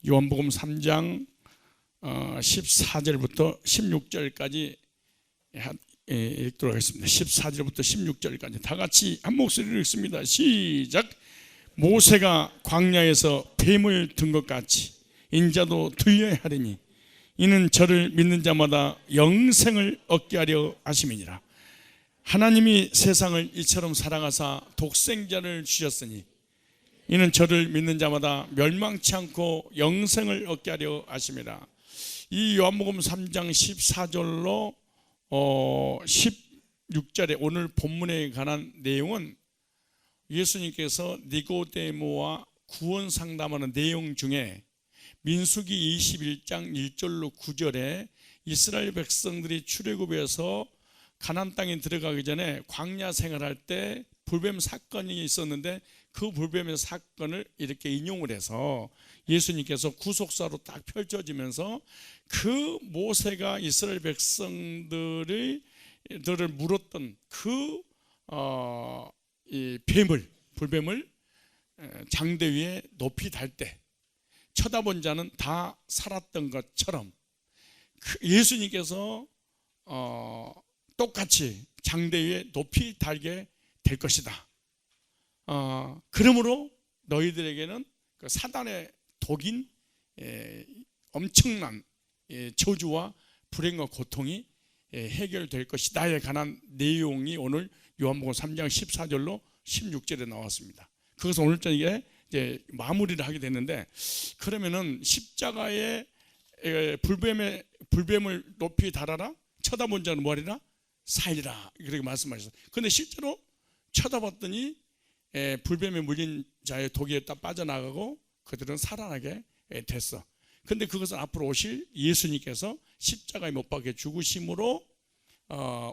요한복음 3장 14절부터 16절까지 읽도록 하겠습니다. 14절부터 16절까지 다 같이 한 목소리로 읽습니다. 시작. 모세가 광야에서 뱀을 든 것 같이 인자도 들려야 하리니 이는 저를 믿는 자마다 영생을 얻게 하려 하심이니라. 하나님이 세상을 이처럼 사랑하사 독생자를 주셨으니 이는 저를 믿는 자마다 멸망치 않고 영생을 얻게 하려 하심이라. 이 요한복음 3장 14절로 16절에 오늘 본문에 관한 내용은 예수님께서 니고데모와 구원 상담하는 내용 중에 민수기 21장 1절로 9절에 이스라엘 백성들이 출애굽해서 가나안 땅에 들어가기 전에 광야 생활할 때 불뱀 사건이 있었는데 그 불뱀의 사건을 이렇게 인용을 해서 예수님께서 구속사로 딱 펼쳐지면서 그 모세가 이스라엘 백성들을 물었던 그 이 불뱀을 장대 위에 높이 달 때 쳐다본 자는 다 살았던 것처럼 예수님께서 똑같이 장대 위에 높이 달게 될 것이다. 그러므로 너희들에게는 그 사단의 독인 엄청난 저주와 불행과 고통이 해결될 것이다에 관한 내용이 오늘 요한복음 3장 14절로 16절에 나왔습니다. 그것은 오늘 저녁에 이제 마무리를 하게 됐는데, 그러면은 십자가에 불뱀을 높이 달아라, 쳐다본 자는 뭐하리라? 살리라, 그렇게 말씀하셨어요. 그런데 실제로 쳐다봤더니 불뱀에 물린 자의 독이 딱 빠져나가고 그들은 살아나게 됐어. 그런데 그것은 앞으로 오실 예수님께서 십자가에 못 박혀 죽으심으로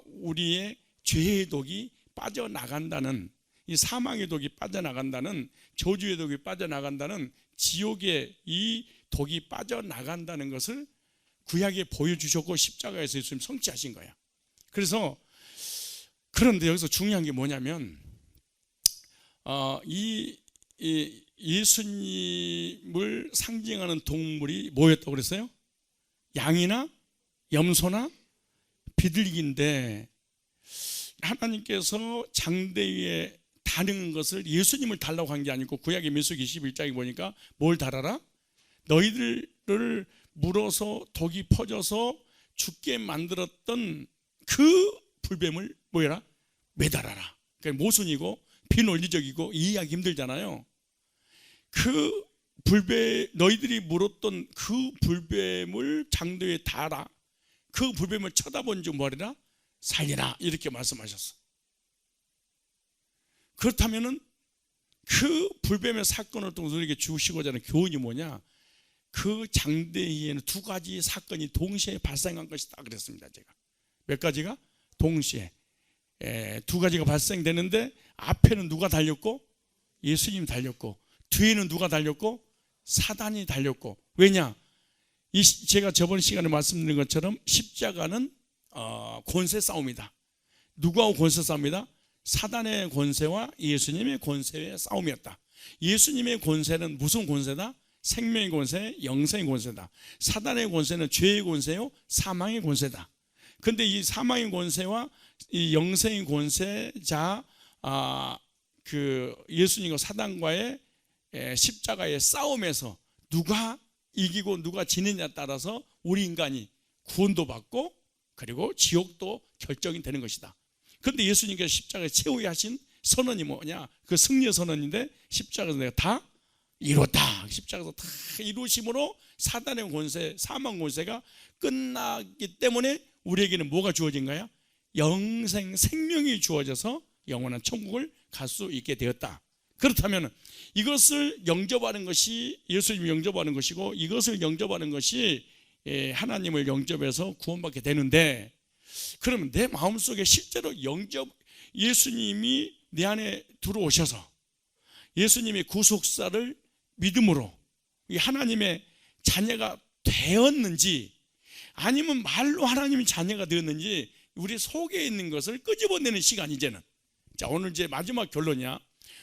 우리의 죄의 독이 빠져나간다는, 이 사망의 독이 빠져나간다는, 저주의 독이 빠져나간다는, 지옥의 이 독이 빠져나간다는 것을 구약에 보여주셨고 십자가에서 예수님 성취하신 거야. 그래서 그런데 여기서 중요한 게 뭐냐면 이 예수님을 상징하는 동물이 뭐였다고 그랬어요? 양이나 염소나 비둘기인데, 하나님께서 장대 위에 다는 것을 예수님을 달라고 한 게 아니고 구약의 민수기 21장에 보니까 뭘 달아라? 너희들을 물어서 독이 퍼져서 죽게 만들었던 그 불뱀을 뭐해라? 매달아라. 그러니까 모순이고 비논리적이고 이해하기 힘들잖아요. 그 너희들이 물었던 그 불뱀을 장대에 달아. 그 불뱀을 쳐다본 즉 뭐하리라? 살리라, 이렇게 말씀하셨어. 그렇다면은 그 불뱀의 사건을 통해서 우리에게 주시고자 하는 교훈이 뭐냐? 그 장대에는 두 가지 사건이 동시에 발생한 것이다 그랬습니다. 제가 몇 가지가 동시에 두 가지가 발생되는데, 앞에는 누가 달렸고? 예수님이 달렸고, 뒤에는 누가 달렸고? 사단이 달렸고. 왜냐? 제가 저번 시간에 말씀드린 것처럼 십자가는 권세 싸움이다. 누구하고 권세 싸움이다? 사단의 권세와 예수님의 권세의 싸움이었다. 예수님의 권세는 무슨 권세다? 생명의 권세, 영생의 권세다. 사단의 권세는 죄의 권세요, 사망의 권세다. 그런데 이 사망의 권세와 이 영생의 권세자 그 예수님과 사단과의 십자가의 싸움에서 누가 이기고 누가 지느냐에 따라서 우리 인간이 구원도 받고 그리고 지옥도 결정이 되는 것이다. 그런데 예수님께서 십자가에 최후에 하신 선언이 뭐냐? 그 승리의 선언인데, 십자가에서 내가 다 이뤘다. 십자가에서 다 이루심으로 사단의 권세, 사망 권세가 끝나기 때문에 우리에게는 뭐가 주어진 거야? 영생, 생명이 주어져서 영원한 천국을 갈 수 있게 되었다. 그렇다면 이것을 영접하는 것이 예수님을 영접하는 것이고, 이것을 영접하는 것이 하나님을 영접해서 구원받게 되는데, 그러면 내 마음속에 실제로 예수님이 내 안에 들어오셔서 예수님의 구속사를 믿음으로 하나님의 자녀가 되었는지, 아니면 말로 하나님의 자녀가 되었는지 우리 속에 있는 것을 끄집어내는 시간이 이제는. 자, 오늘 이제 마지막 결론이야.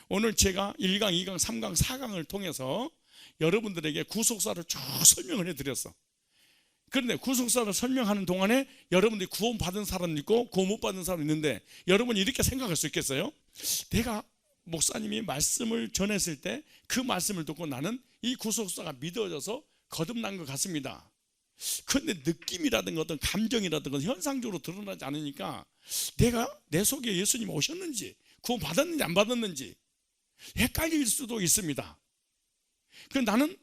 오늘 제가 1강, 2강, 3강, 4강을 통해서 여러분들에게 구속사를 쭉 설명을 해드렸어. 그런데 구속사를 설명하는 동안에 여러분들이 구원 받은 사람도 있고 구원 못 받은 사람도 있는데, 여러분이 이렇게 생각할 수 있겠어요? 내가 목사님이 말씀을 전했을 때 그 말씀을 듣고 나는 이 구속사가 믿어져서 거듭난 것 같습니다. 그런데 느낌이라든가 어떤 감정이라든가 현상적으로 드러나지 않으니까 내가 내 속에 예수님 오셨는지 구원 받았는지 안 받았는지 헷갈릴 수도 있습니다. 그래서 나는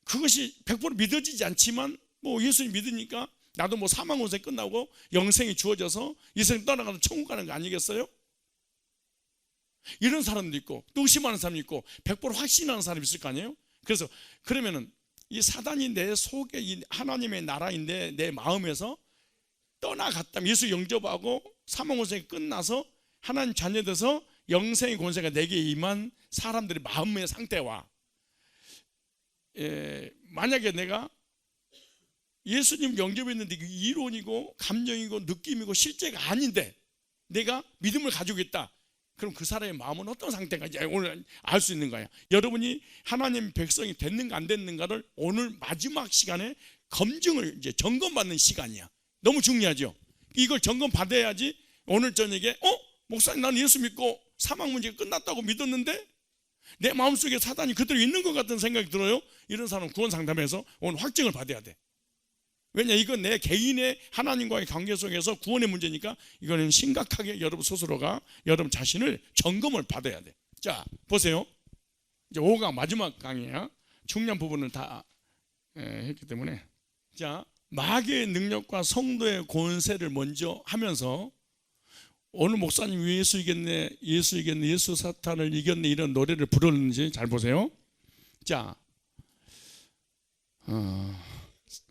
그것이 100% 믿어지지 않지만 뭐 예수님 믿으니까 나도 뭐 사망 원세 끝나고 영생이 주어져서 이 세상 떠나가서 천국 가는 거 아니겠어요? 이런 사람도 있고 또 의심하는 사람도 있고 100% 확신하는 사람이 있을 거 아니에요? 그래서 그러면은 이 사단이 내 속에 이 하나님의 나라인데 내 마음에서 떠나갔다면, 예수 영접하고 사망 원생이 끝나서 하나님 자녀돼서 영생의 권세가 내게 임한 사람들의 마음의 상태와 만약에 내가 예수님 영접했는데 이론이고 감정이고 느낌이고 실제가 아닌데 내가 믿음을 가지고 있다, 그럼 그 사람의 마음은 어떤 상태인가 이제 오늘 알 수 있는 거야. 여러분이 하나님 백성이 됐는가 안 됐는가를 오늘 마지막 시간에 검증을 이제 점검받는 시간이야. 너무 중요하죠. 이걸 점검 받아야지 오늘 저녁에 목사님 나는 예수 믿고 사망 문제가 끝났다고 믿었는데 내 마음속에 사단이 그대로 있는 것 같은 생각이 들어요. 이런 사람은 구원 상담에서 오늘 확증을 받아야 돼. 왜냐, 이건 내 개인의 하나님과의 관계 속에서 구원의 문제니까 이거는 심각하게 여러분 스스로가 여러분 자신을 점검을 받아야 돼. 자, 보세요. 이제 5강 마지막 강이야. 중요한 부분을 다 했기 때문에. 자, 마귀의 능력과 성도의 권세를 먼저 하면서 오늘 목사님 예수 이겼네, 예수 이겼네, 예수 사탄을 이겼네 이런 노래를 부르는지 잘 보세요. 자,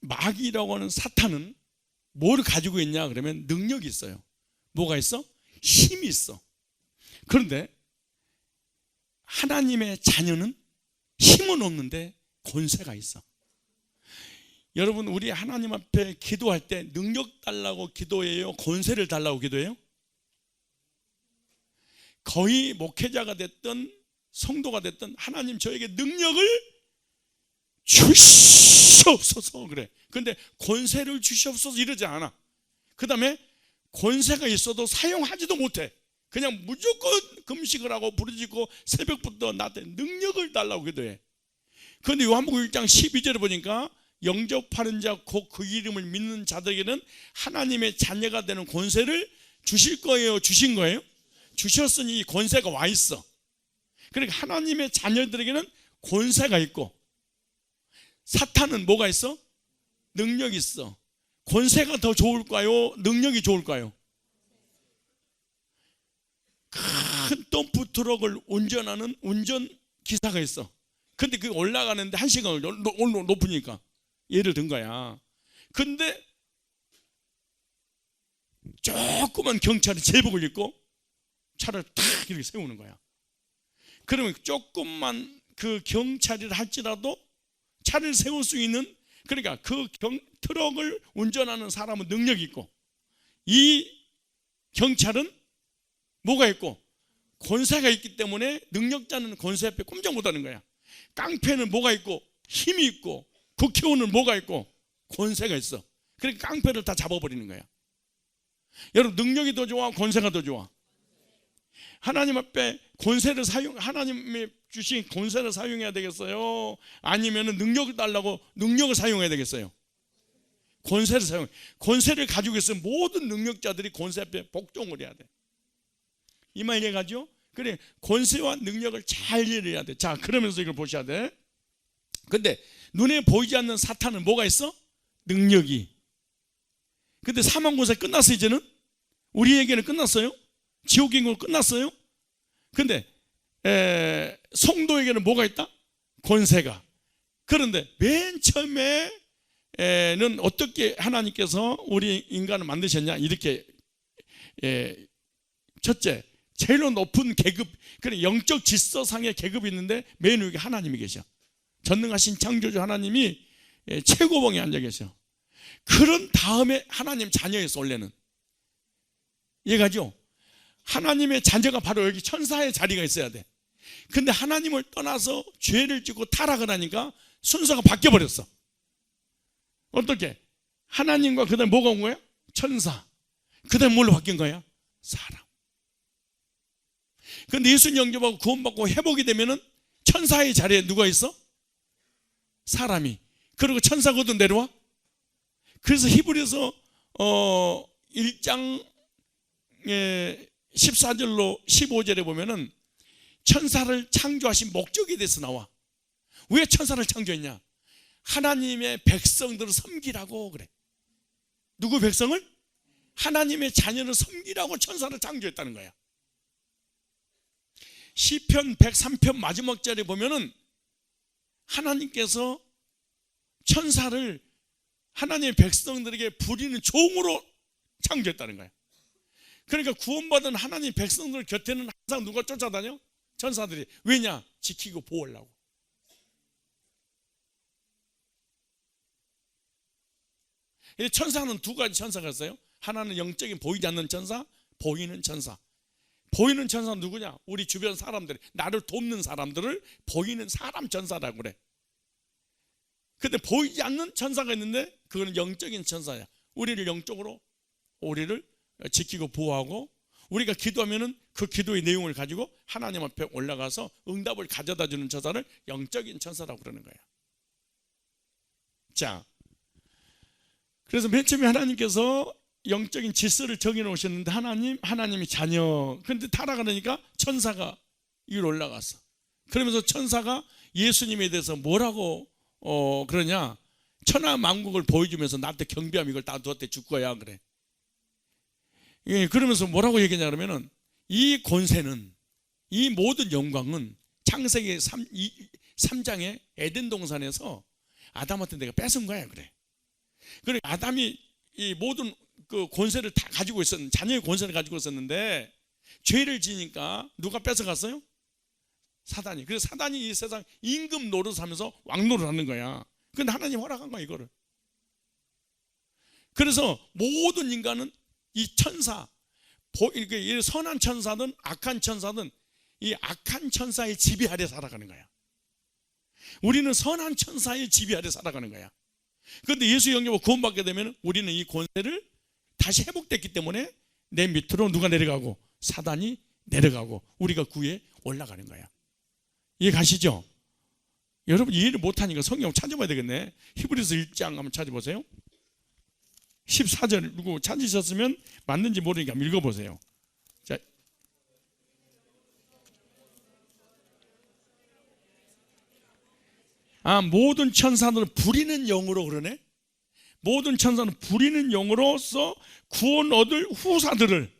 마귀라고 하는 사탄은 뭘 가지고 있냐 그러면 능력이 있어요. 뭐가 있어? 힘이 있어. 그런데 하나님의 자녀는 힘은 없는데 권세가 있어. 여러분, 우리 하나님 앞에 기도할 때 능력 달라고 기도해요? 권세를 달라고 기도해요? 거의 목회자가 됐든 성도가 됐든 하나님 저에게 능력을 주시옵소서 그래. 근데 권세를 주시옵소서 이러지 않아. 그 다음에 권세가 있어도 사용하지도 못해. 그냥 무조건 금식을 하고 부르짖고 새벽부터 나한테 능력을 달라고 기도해. 그런데 요한복음 1장 12절에 보니까 영접하는 자 곧 그 이름을 믿는 자들에게는 하나님의 자녀가 되는 권세를 주실 거예요, 주신 거예요? 주셨으니 권세가 와 있어. 그러니까 하나님의 자녀들에게는 권세가 있고, 사탄은 뭐가 있어? 능력이 있어. 권세가 더 좋을까요? 능력이 좋을까요? 큰 덤프 트럭을 운전하는 운전기사가 있어. 근데 그 올라가는데 1시간을 높으니까 예를 든 거야. 근데 조그만 경찰이 제복을 입고 차를 탁 이렇게 세우는 거야. 그러면 조금만 그 경찰이라 할지라도 차를 세울 수 있는, 그러니까 그 트럭을 운전하는 사람은 능력이 있고, 이 경찰은 뭐가 있고? 권세가 있기 때문에 능력자는 권세 앞에 꼼짝 못하는 거야. 깡패는 뭐가 있고? 힘이 있고, 국회의원은 뭐가 있고? 권세가 있어. 그러니까 깡패를 다 잡아버리는 거야. 여러분, 능력이 더 좋아? 권세가 더 좋아? 하나님 앞에 권세를 하나님이 주신 권세를 사용해야 되겠어요? 아니면 능력을 달라고 능력을 사용해야 되겠어요? 권세를 사용해. 권세를 가지고 있으면 모든 능력자들이 권세 앞에 복종을 해야 돼. 이 말 이해가죠? 그래, 권세와 능력을 잘 이해를 해야 돼. 자, 그러면서 이걸 보셔야 돼. 근데 눈에 보이지 않는 사탄은 뭐가 있어? 능력이. 근데 사망권세 끝났어. 이제는 우리에게는 끝났어요. 지옥인권 끝났어요. 근데 성도에게는 뭐가 있다? 권세가. 그런데 맨 처음에는 어떻게 하나님께서 우리 인간을 만드셨냐? 이렇게 첫째, 제일 높은 계급, 그래 영적 질서상의 계급이 있는데 맨 위에 하나님이 계셔. 전능하신 창조주 하나님이 최고봉에 앉아 계셔. 그런 다음에 하나님 자녀였어. 원래는 이해가죠? 하나님의 자녀가 바로 여기 천사의 자리가 있어야 돼. 근데 하나님을 떠나서 죄를 짓고 타락을 하니까 순서가 바뀌어버렸어. 어떻게? 하나님과 그 다음에 뭐가 온 거야? 천사. 그 다음에 뭘로 바뀐 거야? 사람. 근데 예수님 영접하고 구원받고 회복이 되면은 천사의 자리에 누가 있어? 사람이. 그리고 천사거든 내려와. 그래서 히브리서 1장 14절로 15절에 보면은 천사를 창조하신 목적에 대해서 나와. 왜 천사를 창조했냐? 하나님의 백성들을 섬기라고 그래. 누구 백성을? 하나님의 자녀를 섬기라고 천사를 창조했다는 거야. 시편 103편 마지막 절에 보면은 하나님께서 천사를 하나님의 백성들에게 부리는 종으로 창조했다는 거야. 그러니까 구원받은 하나님 백성들 곁에는 항상 누가 쫓아다녀? 천사들이. 왜냐? 지키고 보호하려고. 천사는 두 가지 천사가 있어요. 하나는 영적인 보이지 않는 천사, 보이는 천사. 보이는 천사는 누구냐? 우리 주변 사람들, 나를 돕는 사람들을 보이는 사람 천사라고 그래. 근데 보이지 않는 천사가 있는데 그거는 영적인 천사야. 우리를 영적으로 우리를 지키고 보호하고, 우리가 기도하면은 그 기도의 내용을 가지고 하나님 앞에 올라가서 응답을 가져다 주는 천사를 영적인 천사라고 그러는 거야. 자, 그래서 맨 처음에 하나님께서 영적인 질서를 정해 놓으셨는데 하나님이 자녀. 근데 타락하니까 천사가 위로 올라갔어. 그러면서 천사가 예수님에 대해서 뭐라고 그러냐? 천하만국을 보여주면서 나한테 경배하면 이걸 다 너한테 줄 거야 그래. 예, 그러면서 뭐라고 얘기하냐 그러면은 이 권세는, 이 모든 영광은 창세기 3장의 에덴 동산에서 아담한테 내가 뺏은 거야 그래. 그래, 아담이 이 모든 그 권세를 다 가지고 있었는데, 자녀의 권세를 가지고 있었는데 죄를 지니까 누가 뺏어갔어요? 사단이. 그래서 사단이 이 세상 임금 노릇하면서 왕노릇 하는 거야. 근데 하나님 허락한 거야 이거를. 그래서 모든 인간은 이 천사, 이렇게 선한 천사든 악한 천사든 이 악한 천사의 지배 아래 살아가는 거야. 우리는 선한 천사의 지배 아래 살아가는 거야. 그런데 예수 영접하고 구원받게 되면 우리는 이 권세를 다시 회복됐기 때문에 내 밑으로 누가 내려가고? 사단이 내려가고 우리가 구에 올라가는 거야. 이해 가시죠? 여러분 이해를 못하니까 성경 찾아봐야 되겠네. 히브리서 1장 한번 찾아보세요. 14절 누구 찾으셨으면 맞는지 모르니까 한번 읽어보세요. 자, 모든 천사들은 부리는 영으로 그러네. 모든 천사는 부리는 영으로서 구원 얻을 후사들을,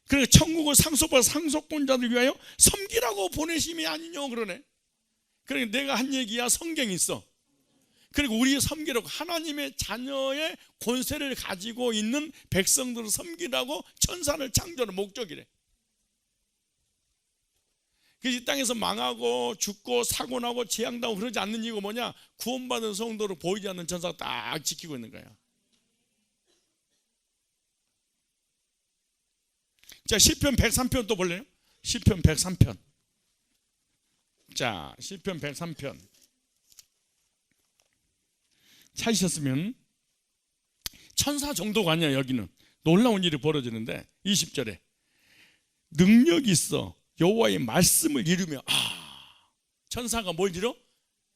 그러니까 천국을 상속받아 상속권자들 위하여 섬기라고 보내심이 아니뇨 그러네. 그러니까 내가 한 얘기야 성경이 있어. 그리고 우리의 섬기라고, 하나님의 자녀의 권세를 가지고 있는 백성들을 섬기라고 천사를 창조하는 목적이래. 그래서 이 땅에서 망하고 죽고 사고 나고 재앙당하고 그러지 않는 이유가 뭐냐? 구원받은 성도를 보이지 않는 천사가 딱 지키고 있는 거야. 자, 시편 103편 또 볼래요? 시편 103편. 자, 시편 103편 찾으셨으면, 천사 정도가 아니야. 여기는 놀라운 일이 벌어지는데 20절에 능력이 있어 여호와의 말씀을 이루며. 천사가 뭘 이뤄?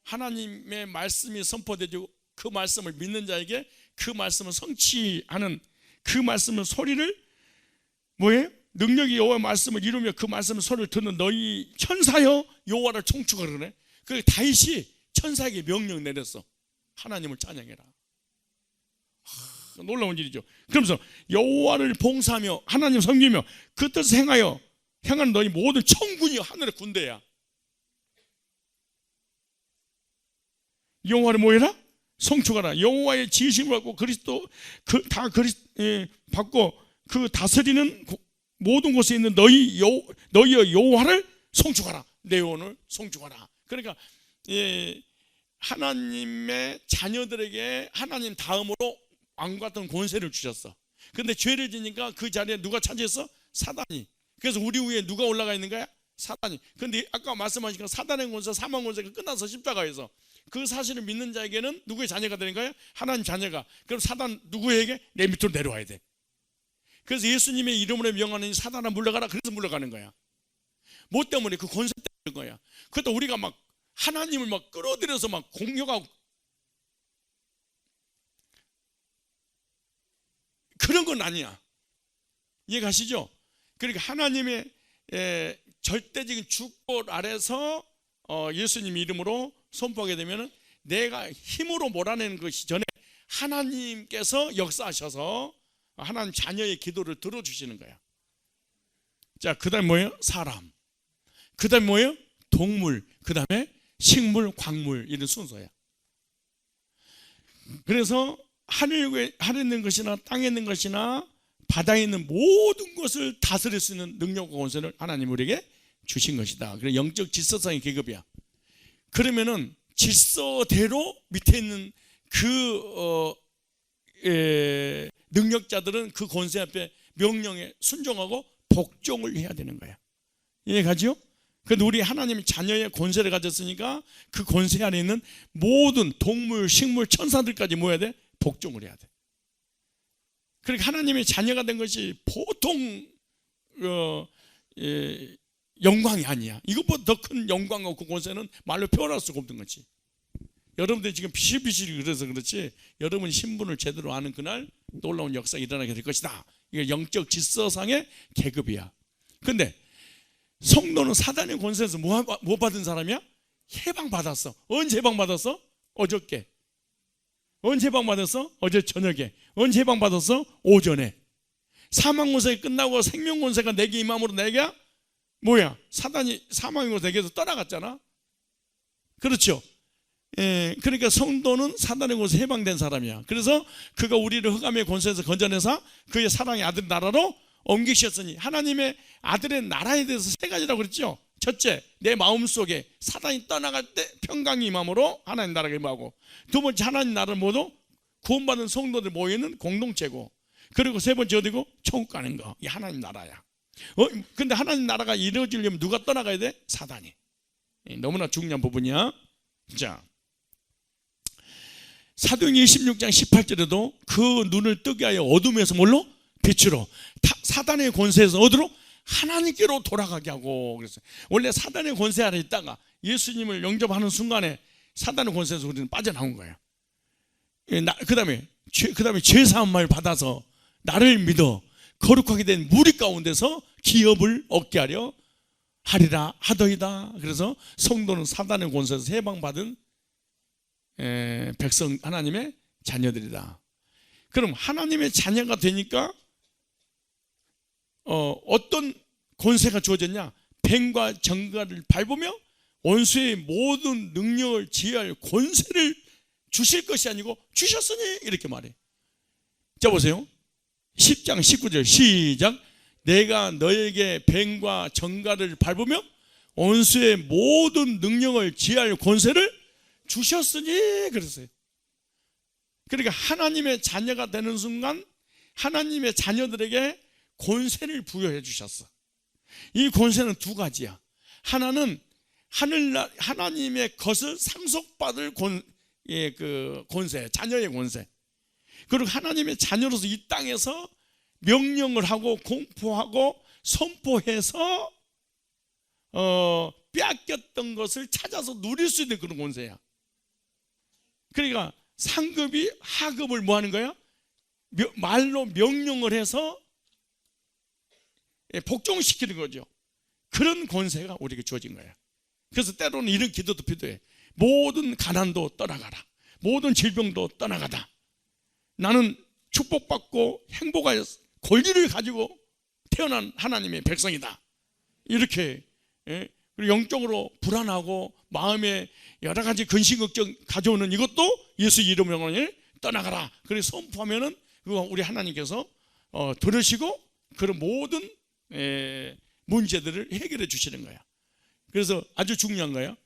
하나님의 말씀이 선포되고 그 말씀을 믿는 자에게 그 말씀을 성취하는, 그 말씀의 소리를 뭐예요? 능력이 여호와의 말씀을 이루며 그 말씀의 소리를 듣는 너희 천사여 여호와를 총축하라 그러네. 그 다윗이 천사에게 명령 내렸어. 하나님을 찬양해라. 놀라운 일이죠. 그러면서 여호와를 봉사하며 하나님 섬기며 그 뜻을 행하여 향하는 너희 모든 천군이 하늘의 군대야. 여호와를 뭐해라? 송축하라. 여호와의 지으심을 받고 받고 그 다스리는 모든 곳에 있는 너희의 여호와를 송축하라. 내 영혼을 송축하라. 그러니까 하나님의 자녀들에게 하나님 다음으로 왕 같은 권세를 주셨어. 근데 죄를 지니까 그 자리에 누가 차지했어? 사단이. 그래서 우리 위에 누가 올라가 있는 거야? 사단이. 근데 아까 말씀하신 사단의 권세, 사망 권세가 끝나서 십자가에서 그 사실을 믿는 자에게는 누구의 자녀가 되는 거예요? 하나님 자녀가. 그럼 사단 누구에게? 내 밑으로 내려와야 돼. 그래서 예수님의 이름으로 명하는 사단아 물러가라. 그래서 물러가는 거야. 뭐 때문에? 그 권세 때문인 거야. 그것도 우리가 막 하나님을 막 끌어들여서 막 공격하고 그런 건 아니야. 이해가시죠? 그러니까 하나님의 절대적인 축복 아래서 예수님 이름으로 선포하게 되면 내가 힘으로 몰아내는 것이 전에 하나님께서 역사하셔서 하나님 자녀의 기도를 들어주시는 거야. 자, 그 다음에 뭐예요? 사람. 그 다음에 뭐예요? 동물. 그 다음에 식물, 광물. 이런 순서야. 그래서 하늘에 있는 것이나 땅에 있는 것이나 바다에 있는 모든 것을 다스릴 수 있는 능력과 권세를 하나님 우리에게 주신 것이다. 그래 영적 질서상의 계급이야. 그러면은 질서대로 밑에 있는 그 능력자들은 그 권세 앞에 명령에 순종하고 복종을 해야 되는 거야. 이해가죠? 그런데 우리 하나님이 자녀의 권세를 가졌으니까 그 권세 안에 있는 모든 동물, 식물, 천사들까지 뭐 해야 돼? 복종을 해야 돼. 그러니까 하나님의 자녀가 된 것이 보통 영광이 아니야. 이것보다 더 큰 영광과 그 권세는 말로 표현할 수가 없는 거지. 여러분들이 지금 비실비실이 그래서 그렇지, 여러분이 신분을 제대로 아는 그날 놀라운 역사가 일어나게 될 것이다. 이게 영적 질서상의 계급이야. 근데 성도는 사단의 권세에서 뭐 받은 사람이야? 해방받았어. 언제 해방받았어? 어저께. 언제 해방받았어? 어제 저녁에. 언제 해방받았어? 오전에. 사망권세가 끝나고 생명권세가 내게 임함으로 내가 뭐야? 사단이 사망의 권세 내게서 떠나갔잖아. 그렇죠? 그러니까 성도는 사단의 권세 해방된 사람이야. 그래서 그가 우리를 흑암의 권세에서 건져내서 그의 사랑의 아들 나라로 옮기셨으니, 하나님의 아들의 나라에 대해서 세 가지라고 그랬죠. 첫째, 내 마음속에 사단이 떠나갈 때 평강이 임함으로 하나님 나라가 임하고, 두 번째, 하나님 나라를 모두 구원받은 성도들 모이는 공동체고, 그리고 세 번째 어디고? 천국 가는 거. 이 하나님 나라야. 근데 하나님 나라가 이루어지려면 누가 떠나가야 돼? 사단이. 너무나 중요한 부분이야. 자, 사도행전 26장 18절에도 그 눈을 뜨게 하여 어둠에서 뭘로? 빛으로. 사단의 권세에서 어디로? 하나님께로 돌아가게 하고. 그래서 원래 사단의 권세 아래 있다가 예수님을 영접하는 순간에 사단의 권세에서 우리는 빠져나온 거예요. 그 다음에 죄사함을 받아서 나를 믿어 거룩하게 된 무리 가운데서 기업을 얻게 하려 하리라 하더이다. 그래서 성도는 사단의 권세에서 해방받은 백성, 하나님의 자녀들이다. 그럼 하나님의 자녀가 되니까 어떤 권세가 주어졌냐? 뱀과 정갈을 밟으며 원수의 모든 능력을 지휘할 권세를 주실 것이 아니고 주셨으니, 이렇게 말해. 자, 보세요. 10장 19절 시작. 내가 너에게 뱀과 정갈을 밟으며 원수의 모든 능력을 지휘할 권세를 주셨으니, 그랬어요. 그러니까 하나님의 자녀가 되는 순간 하나님의 자녀들에게 권세를 부여해 주셨어. 이 권세는 두 가지야. 하나는 하나님의 것을 상속받을 권세, 자녀의 권세. 그리고 하나님의 자녀로서 이 땅에서 명령을 하고 공포하고 선포해서 빼앗겼던 것을 찾아서 누릴 수 있는 그런 권세야. 그러니까 상급이 하급을 뭐 하는 거야? 말로 명령을 해서 복종시키는 거죠. 그런 권세가 우리에게 주어진 거야. 그래서 때로는 이런 기도도 필요해. 모든 가난도 떠나가라. 모든 질병도 떠나가다. 나는 축복받고 행복할 권리를 가지고 태어난 하나님의 백성이다. 이렇게. 그리고 영적으로 불안하고 마음에 여러 가지 근심 걱정 가져오는 이것도 예수 이름으로 떠나가라. 그래서 선포하면은 우리 하나님께서 들으시고 그런 모든 문제들을 해결해 주시는 거야. 그래서 아주 중요한 거야.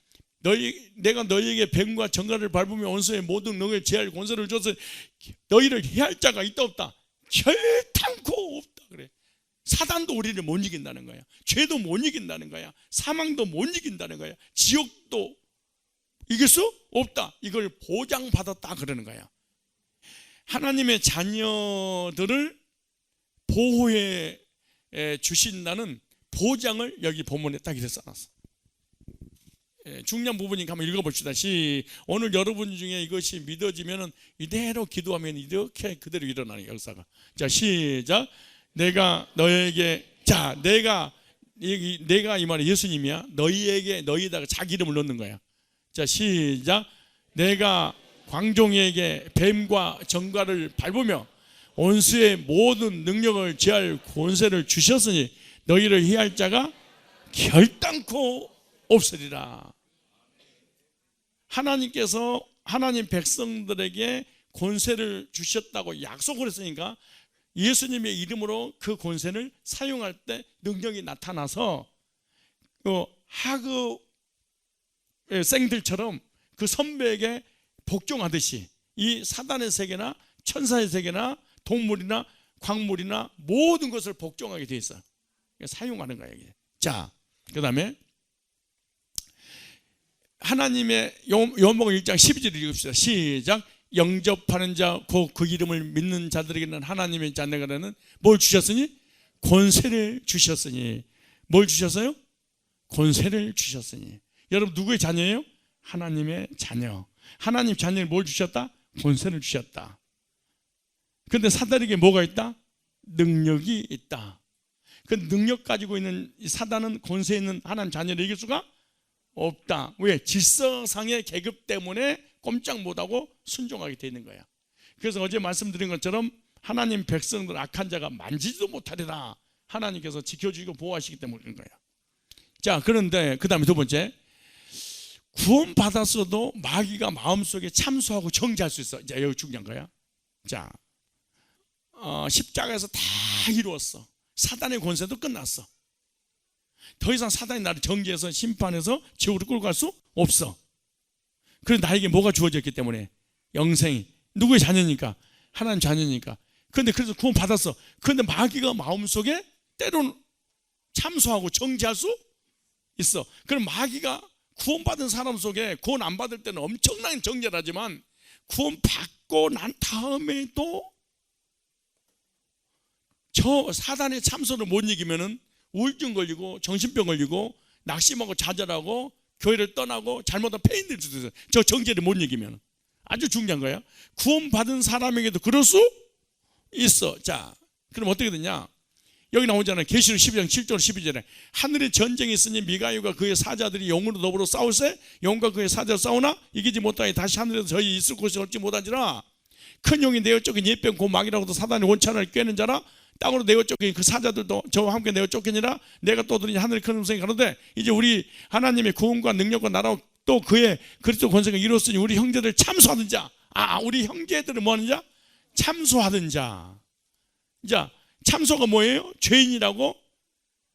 내가 너희에게 뱀과 정갈을 밟으며 원수의 모든 능을 제할 권세를 줘서 너희를 해할 자가 있다 없다? 결탄코 없다. 그래. 사단도 우리를 못 이긴다는 거야. 죄도 못 이긴다는 거야. 사망도 못 이긴다는 거야. 지옥도 이길 수 없다. 이걸 보장받았다 그러는 거야. 하나님의 자녀들을 보호해 주신다는 보장을 여기 본문에 딱 이렇게 써놨어. 중요한 부분이니까 한번 읽어봅시다. 오늘 여러분 중에 이것이 믿어지면 이대로 기도하면 이렇게 그대로 일어나는 역사가. 자, 시작. 내가 너에게, 자, 내가 이 말은 예수님이야. 너희에다가 자기 이름을 넣는 거야. 자, 시작. 내가 광종에게 뱀과 정갈을 밟으며 원수의 모든 능력을 제할 권세를 주셨으니 너희를 해할 자가 결단코 없으리라. 하나님께서 하나님 백성들에게 권세를 주셨다고 약속을 했으니까 예수님의 이름으로 그 권세를 사용할 때 능력이 나타나서 하그 생들처럼 그 선배에게 복종하듯이 이 사단의 세계나 천사의 세계나 동물이나 광물이나 모든 것을 복종하게 돼 있어. 사용하는 거야 이게. 자, 그 다음에 하나님의 요한복음 1장 12절을 읽읍시다. 시작. 영접하는 자 곧 그 이름을 믿는 자들에게는 하나님의 자녀가라는 뭘 주셨으니? 권세를 주셨으니. 뭘 주셨어요? 권세를 주셨으니. 여러분 누구의 자녀예요? 하나님의 자녀. 하나님 자녀를 뭘 주셨다? 권세를 주셨다. 그런데 사단에게 뭐가 있다? 능력이 있다. 그 능력 가지고 있는 사단은 권세 있는 하나님 자녀를 이길 수가 없다. 왜? 질서상의 계급 때문에 꼼짝 못하고 순종하게 되어 있는 거야. 그래서 어제 말씀드린 것처럼 하나님 백성들 악한 자가 만지지도 못하리라. 하나님께서 지켜주시고 보호하시기 때문에 그런 거야. 자, 그런데 그 다음에 두 번째, 구원 받았어도 마귀가 마음속에 참소하고 정죄할 수 있어. 이제 여기 중요한 거야. 자, 십자가에서 다 이루었어. 사단의 권세도 끝났어. 더 이상 사단이 나를 정죄해서 심판해서 지옥으로 끌고 갈 수 없어. 그래서 나에게 뭐가 주어졌기 때문에? 영생이. 누구의 자녀니까? 하나님 자녀니까. 그런데 그래서 구원 받았어. 그런데 마귀가 마음속에 때로는 참소하고 정죄할 수 있어. 그럼 마귀가 구원받은 사람 속에 구원 안 받을 때는 엄청난 정죄를 하지만 구원 받고 난 다음에도 저 사단의 참소를 못 이기면은 우울증 걸리고 정신병 걸리고 낙심하고 좌절하고 교회를 떠나고 잘못한 폐인될 수도 있어요. 저 정죄를 못 이기면. 아주 중요한 거예요. 구원받은 사람에게도 그럴 수 있어. 자, 그럼 어떻게 되냐? 여기 나오잖아요. 계시록 12장 7절 12절에 하늘에 전쟁이 있으니 미가엘과 그의 사자들이 영으로 더불어 싸울세 영과 그의 사자로 싸우나 이기지 못하니 다시 하늘에서 저희 있을 곳이 얻지 못한지라. 큰 용이 내어 쫓긴 옛뱀 곧 마귀라고도 사단이 원천을 꿰는 자라. 땅으로 내어 쫓긴 그 사자들도 저와 함께 내어 쫓기니라. 내가 또 들으니 하늘의 큰 음성이 가로되 이제 우리 하나님의 구원과 능력과 나라와 또 그의 그리스도 권세가 이루었으니 우리 형제들 참소하는 자. 우리 형제들은 뭐 하는 자? 참소하는 자. 자, 참소가 뭐예요? 죄인이라고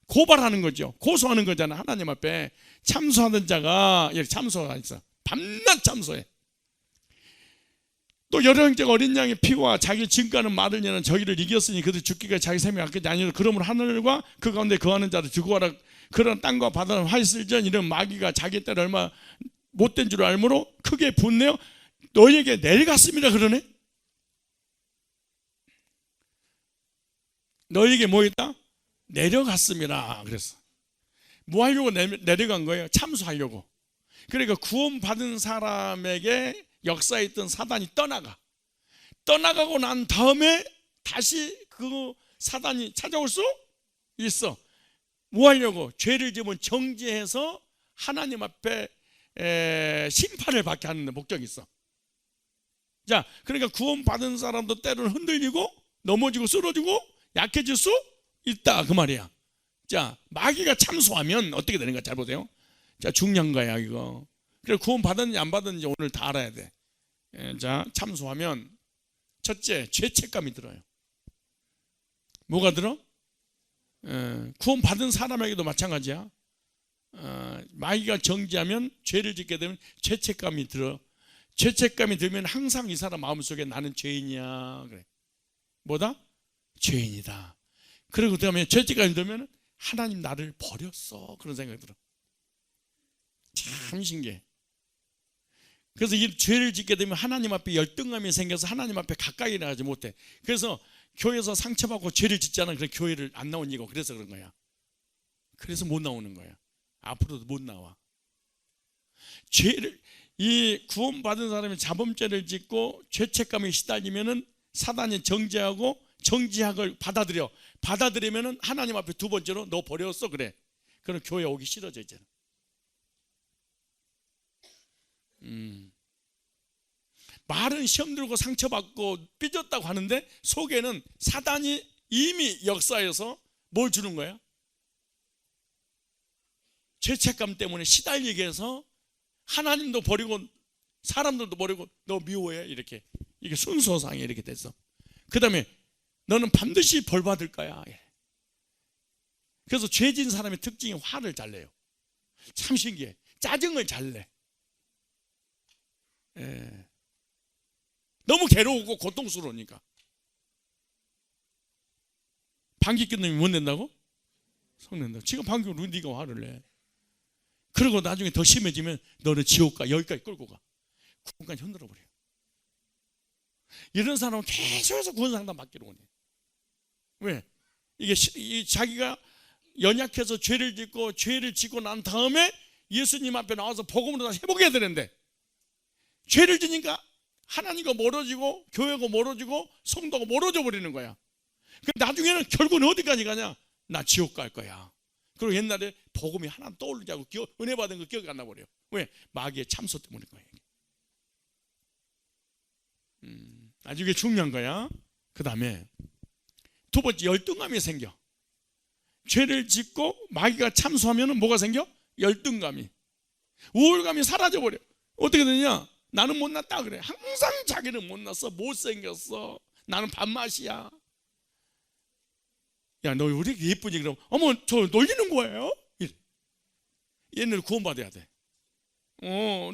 고발하는 거죠. 고소하는 거잖아. 하나님 앞에 참소하는 자가 이렇게 참소가 있어. 밤낮 참소해. 또 여러 형제가 어린 양의 피와 자기 증거하는 말을 여는 저희를 이겼으니 그들 죽기가 자기 생명이 아끼지 아니라 그러므로 하늘과 그 가운데 거하는 자를 죽어라. 그런 땅과 바다는 화있을전 이런 마귀가 자기 때를 얼마 못된 줄 알므로 크게 분내어 너희에게 내려갔습니다. 그러네. 너희에게 뭐 있다? 내려갔습니다. 그랬어. 뭐 하려고 내려간 거예요? 참소하려고. 그러니까 구원받은 사람에게 역사에 있던 사단이 떠나가고 난 다음에 다시 그 사단이 찾아올 수 있어. 뭐 하려고? 죄를 지으면 정죄해서 하나님 앞에 심판을 받게 하는 목적이 있어. 자, 그러니까 구원받은 사람도 때로는 흔들리고 넘어지고 쓰러지고 약해질 수 있다 그 말이야. 자, 마귀가 참소하면 어떻게 되는가 잘 보세요. 자, 중요한 거야 이거. 그래 구원 받았는지 안 받았는지 오늘 다 알아야 돼. 자, 참소하면 첫째 죄책감이 들어요. 뭐가 들어? 구원 받은 사람에게도 마찬가지야. 마귀가 정죄하면 죄를 짓게 되면 죄책감이 들어. 죄책감이 들면 항상 이 사람 마음속에 나는 죄인이야. 그래. 뭐다? 죄인이다. 그리고 그 다음에 죄책감이 들면 하나님 나를 버렸어, 그런 생각이 들어. 참 신기해. 그래서 이 죄를 짓게 되면 하나님 앞에 열등감이 생겨서 하나님 앞에 가까이 나가지 못해. 그래서 교회에서 상처받고 죄를 짓잖아. 그래 교회를 안 나온 이유가 그래서 그런 거야. 그래서 못 나오는 거야. 앞으로도 못 나와. 죄를, 이 구원받은 사람이 자범죄를 짓고 죄책감에 시달리면은 사단이 정죄학을 받아들이면은 하나님 앞에 두 번째로 너 버렸어, 그래. 그럼 교회 오기 싫어져 이제는. 말은 시험 들고 상처받고 삐졌다고 하는데 속에는 사단이 이미 역사해서 뭘 주는 거야? 죄책감 때문에 시달리게 해서 하나님도 버리고 사람들도 버리고 너 미워해, 이렇게. 이게 순서상에 이렇게 됐어. 그 다음에 너는 반드시 벌 받을 거야. 그래서 죄진 사람의 특징이 화를 잘 내요. 참 신기해. 짜증을 잘 내. 너무 괴로우고 고통스러우니까. 방귀 뀌는 놈이 못 낸다고? 성낸다. 지금 방귀 로 네가 화를 내. 그리고 나중에 더 심해지면 너는 지옥 가. 여기까지 끌고 가. 구원까지 흔들어 버려. 이런 사람은 계속해서 구원 상담 받기로 원해. 왜? 이게 자기가 연약해서 죄를 짓고 난 다음에 예수님 앞에 나와서 복음으로 다시 회복해야 되는데, 죄를 지니까 하나님과 멀어지고 교회가 멀어지고 성도가 멀어져 버리는 거야. 나중에는 결국은 어디까지 가냐? 나 지옥 갈 거야. 그리고 옛날에 복음이 하나 떠오르지 않고 은혜 받은 거 기억이 안 나버려요. 왜? 마귀의 참소 때문인 거예요. 아주 이게 중요한 거야. 그 다음에 두 번째, 열등감이 생겨. 죄를 짓고 마귀가 참소하면 뭐가 생겨? 열등감이. 우월감이 사라져버려. 어떻게 되냐? 나는 못났다 그래. 항상 자기는 못났어. 못생겼어. 나는 밥맛이야. 야, 너 왜 이렇게 예쁘지? 그럼 어머, 저 놀리는 거예요? 얘는 구원받아야 돼.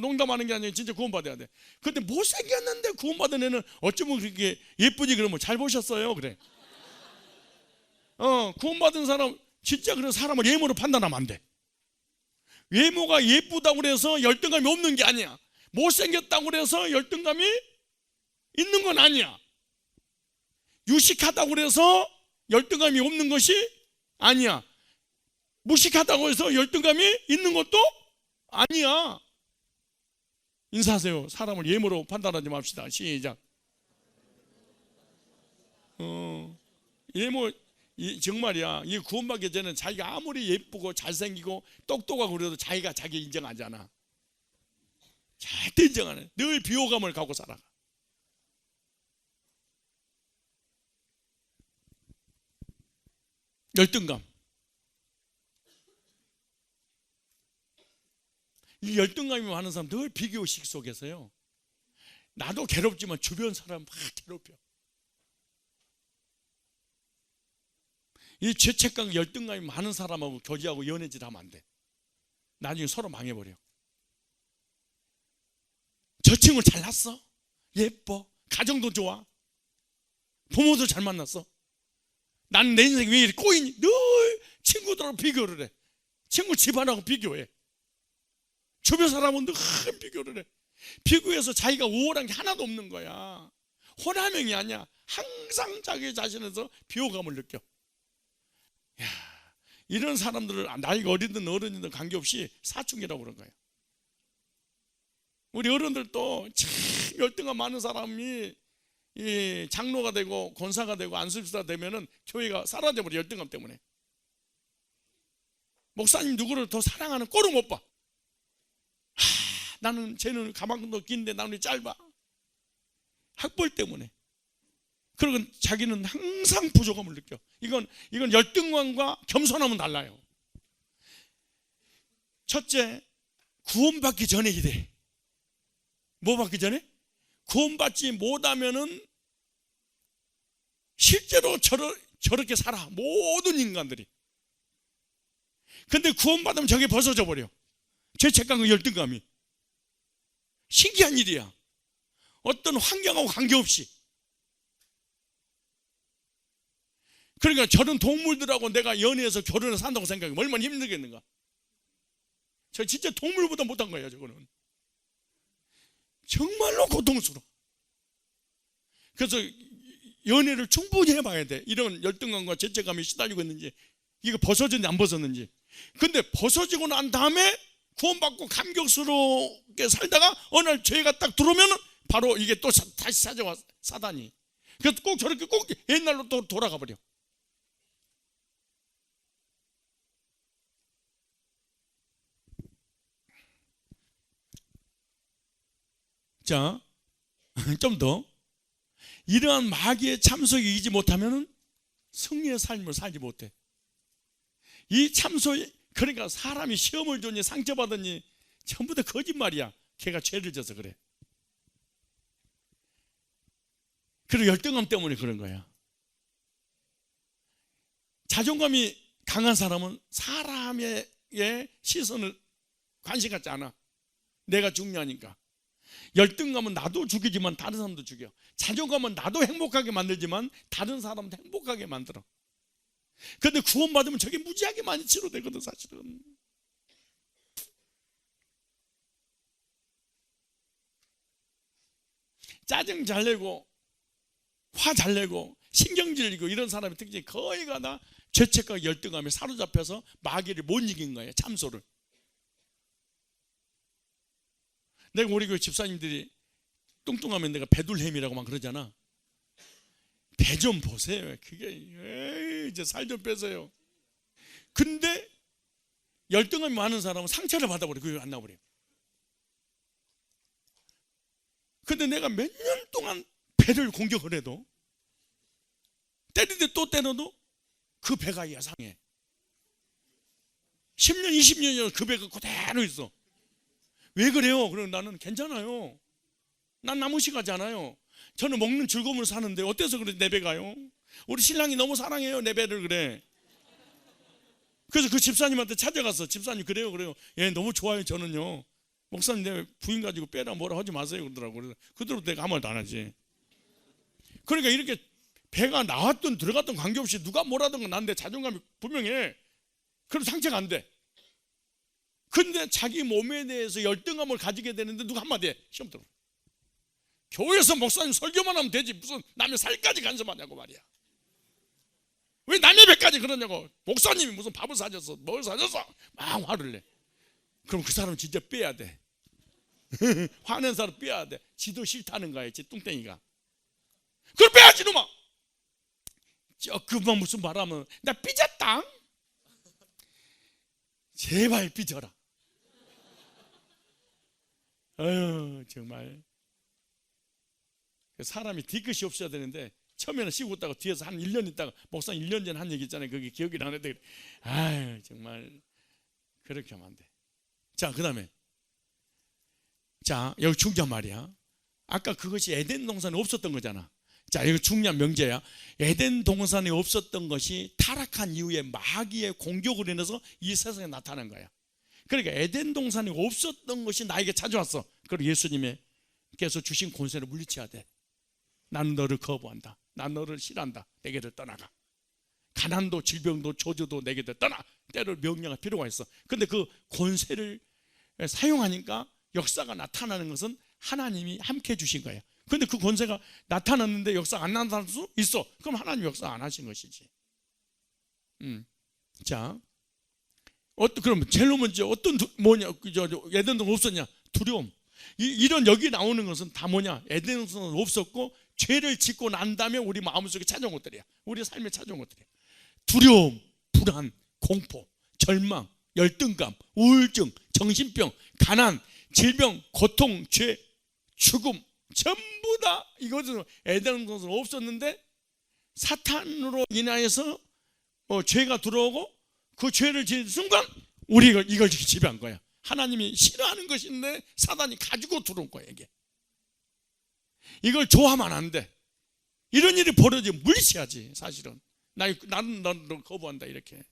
농담하는 게 아니라 진짜 구원받아야 돼. 근데 못생겼는데 구원받은 애는 어쩌면 그렇게 예쁘지? 그러면 잘 보셨어요? 그래. 구원받은 사람 진짜 그런 사람을 외모로 판단하면 안 돼. 외모가 예쁘다고 그래서 열등감이 없는 게 아니야. 못생겼다고 그래서 열등감이 있는 건 아니야. 유식하다고 그래서 열등감이 없는 것이 아니야. 무식하다고 해서 열등감이 있는 것도 아니야. 인사하세요. 사람을 외모로 판단하지 맙시다. 시작. 외모, 정말이야. 이 구원받기 전에는 자기가 아무리 예쁘고 잘생기고 똑똑하고 그래도 자기가 자기 인정하잖아. 절대 인정 안 해. 늘 비호감을 갖고 살아가. 열등감. 이 열등감이 많은 사람 늘 비교의식 속에서요. 나도 괴롭지만 주변 사람 막 괴롭혀. 이 죄책감, 열등감이 많은 사람하고 교제하고 연애질 하면 안 돼. 나중에 서로 망해버려. 저 친구 잘났어, 예뻐, 가정도 좋아, 부모도 잘 만났어. 나는 내 인생이 왜 이렇게 꼬이니? 늘 친구들하고 비교를 해. 친구 집안하고 비교해. 주변 사람은 늘 비교를 해. 비교해서 자기가 우월한 게 하나도 없는 거야. 호남형이 아니야. 항상 자기 자신에서 비호감을 느껴. 야, 이런 사람들을 나이가 어리든 어른이든 관계없이 사춘기라고 그런 거예요. 우리 어른들도 참 열등감 많은 사람이 이 장로가 되고 권사가 되고 안수집사 되면은 교회가 사라져버려. 열등감 때문에. 목사님 누구를 더 사랑하는 꼴을 못 봐. 나는 쟤는 가방도 긴데 나는 짧아. 학벌 때문에. 그리고 자기는 항상 부족함을 느껴. 이건 열등감과 겸손함은 달라요. 첫째, 구원받기 전에 이래. 뭐 받기 전에? 구원받지 못하면은 실제로 저렇게 살아. 모든 인간들이. 근데 구원받으면 저게 벗어져 버려. 죄책감과 열등감이. 신기한 일이야. 어떤 환경하고 관계없이. 그러니까 저런 동물들하고 내가 연애해서 결혼을 산다고 생각하면 얼마나 힘들겠는가. 저 진짜 동물보다 못한 거예요. 저거는 정말로 고통스러워. 그래서 연애를 충분히 해봐야 돼. 이런 열등감과 죄책감이 시달리고 있는지, 이거 벗어졌는지 안 벗었는지. 근데 벗어지고 난 다음에 구원받고 감격스럽게 살다가 어느 날 죄가 딱 들어오면 바로 이게 또 다시 찾아와, 사단이. 그래서 꼭 저렇게 꼭 옛날로 또 돌아가 버려. 자, 좀 더. 이러한 마귀의 참소에 이기지 못하면 승리의 삶을 살지 못해. 이 참소에, 그러니까 사람이 시험을 줬니 상처받았니 전부 다 거짓말이야. 걔가 죄를 져서 그래. 그리고 열등감 때문에 그런 거야. 자존감이 강한 사람은 사람의 시선을 관심 갖지 않아. 내가 중요하니까. 열등감은 나도 죽이지만 다른 사람도 죽여. 자존감은 나도 행복하게 만들지만 다른 사람도 행복하게 만들어. 그런데 구원받으면 저게 무지하게 많이 치료되거든 사실은. 짜증 잘 내고 화 잘 내고 신경질리고 이런 사람의 특징이 거의가 다 죄책과 열등감에 사로잡혀서 마귀를 못 이긴 거예요. 참소를. 내가 우리 교회 집사님들이 뚱뚱하면 내가 배둘햄이라고 막 그러잖아. 배 좀 보세요. 그게 이제 살 좀 빼세요. 근데 열등감이 많은 사람은 상처를 받아버려. 그게 안 나와버려. 근데 내가 몇 년 동안 배를 공격을 해도, 때리는데 또 때려도 그 배가 야상해. 10년 20년이나 그 배가 그대로 있어. 왜 그래요? 그럼 나는 괜찮아요. 난 나무식하지 않아요. 저는 먹는 즐거움을 사는데 어때서 그래 내 배가요? 우리 신랑이 너무 사랑해요 내 배를. 그래. 그래서 그 집사님한테 찾아가서, 집사님 그래요. 예, 너무 좋아요 저는요. 목사님 내 부인 가지고 빼라 뭐라 하지 마세요 그러더라고. 그래서 그대로 내가 아무 말도 안 하지. 그러니까 이렇게 배가 나왔든 들어갔든 관계없이 누가 뭐라든 건 난데 자존감이 분명해. 그럼 상처가 안 돼. 근데 자기 몸에 대해서 열등감을 가지게 되는데 누가 한마디 해. 시험 들어. 교회에서 목사님 설교만 하면 되지 무슨 남의 살까지 간섭하냐고 말이야. 왜 남의 배까지 그러냐고. 목사님이 무슨 밥을 사줬어 뭘 사줬어 막 화를 내. 그럼 그 사람 진짜 빼야 돼. 화낸 사람 빼야 돼. 지도 싫다는 거야 지 뚱땡이가. 그걸 빼야지 놈아. 그만 무슨 말하면 나 삐졌다. 제발 삐져라. 아유 정말 사람이 뒤끝이 없어야 되는데 처음에는 쉬고 있다가 뒤에서 한 1년 있다가 목사님 1년 전에 한 얘기 있잖아요. 그게 기억이 나는데 아유 정말 그렇게 하면 안 돼. 자 그 다음에 자 여기 중요한 말이야. 아까 그것이 에덴 동산에 없었던 거잖아. 자 이거 중요한 명제야. 에덴 동산에 없었던 것이 타락한 이후에 마귀의 공격으로 인해서 이 세상에 나타난 거야. 그러니까 에덴 동산에 없었던 것이 나에게 찾아왔어. 그리고 예수님께서 주신 권세를 물리쳐야 돼. 나는 너를 거부한다. 난 너를 싫어한다. 내게를 떠나가. 가난도 질병도 저주도 내게를 떠나. 때를 명령할 필요가 있어. 근데 그 권세를 사용하니까 역사가 나타나는 것은 하나님이 함께 주신 거예요. 근데 그 권세가 나타났는데 역사 안 나타날 수 있어. 그럼 하나님 역사 안 하신 것이지. 자, 그럼 제일 먼저 어떤 에덴 동산 없었냐? 두려움. 이런 여기 나오는 것은 다 뭐냐? 에덴 동산 없었고 죄를 짓고 난 다음에 우리 마음속에 찾아온 것들이야. 우리 삶에 찾아온 것들이야. 두려움, 불안, 공포, 절망, 열등감, 우울증, 정신병, 가난, 질병, 고통, 죄, 죽음 전부 다 이것은 에덴 동산 없었는데 사탄으로 인하여서 죄가 들어오고 그 죄를 지은 순간 우리가 이걸 지배한 거야. 하나님이 싫어하는 것인데 사단이 가지고 들어온 거야. 이걸 좋아하면 안 돼. 이런 일이 벌어지면 물리쳐야지. 사실은 나는 너를 거부한다 이렇게.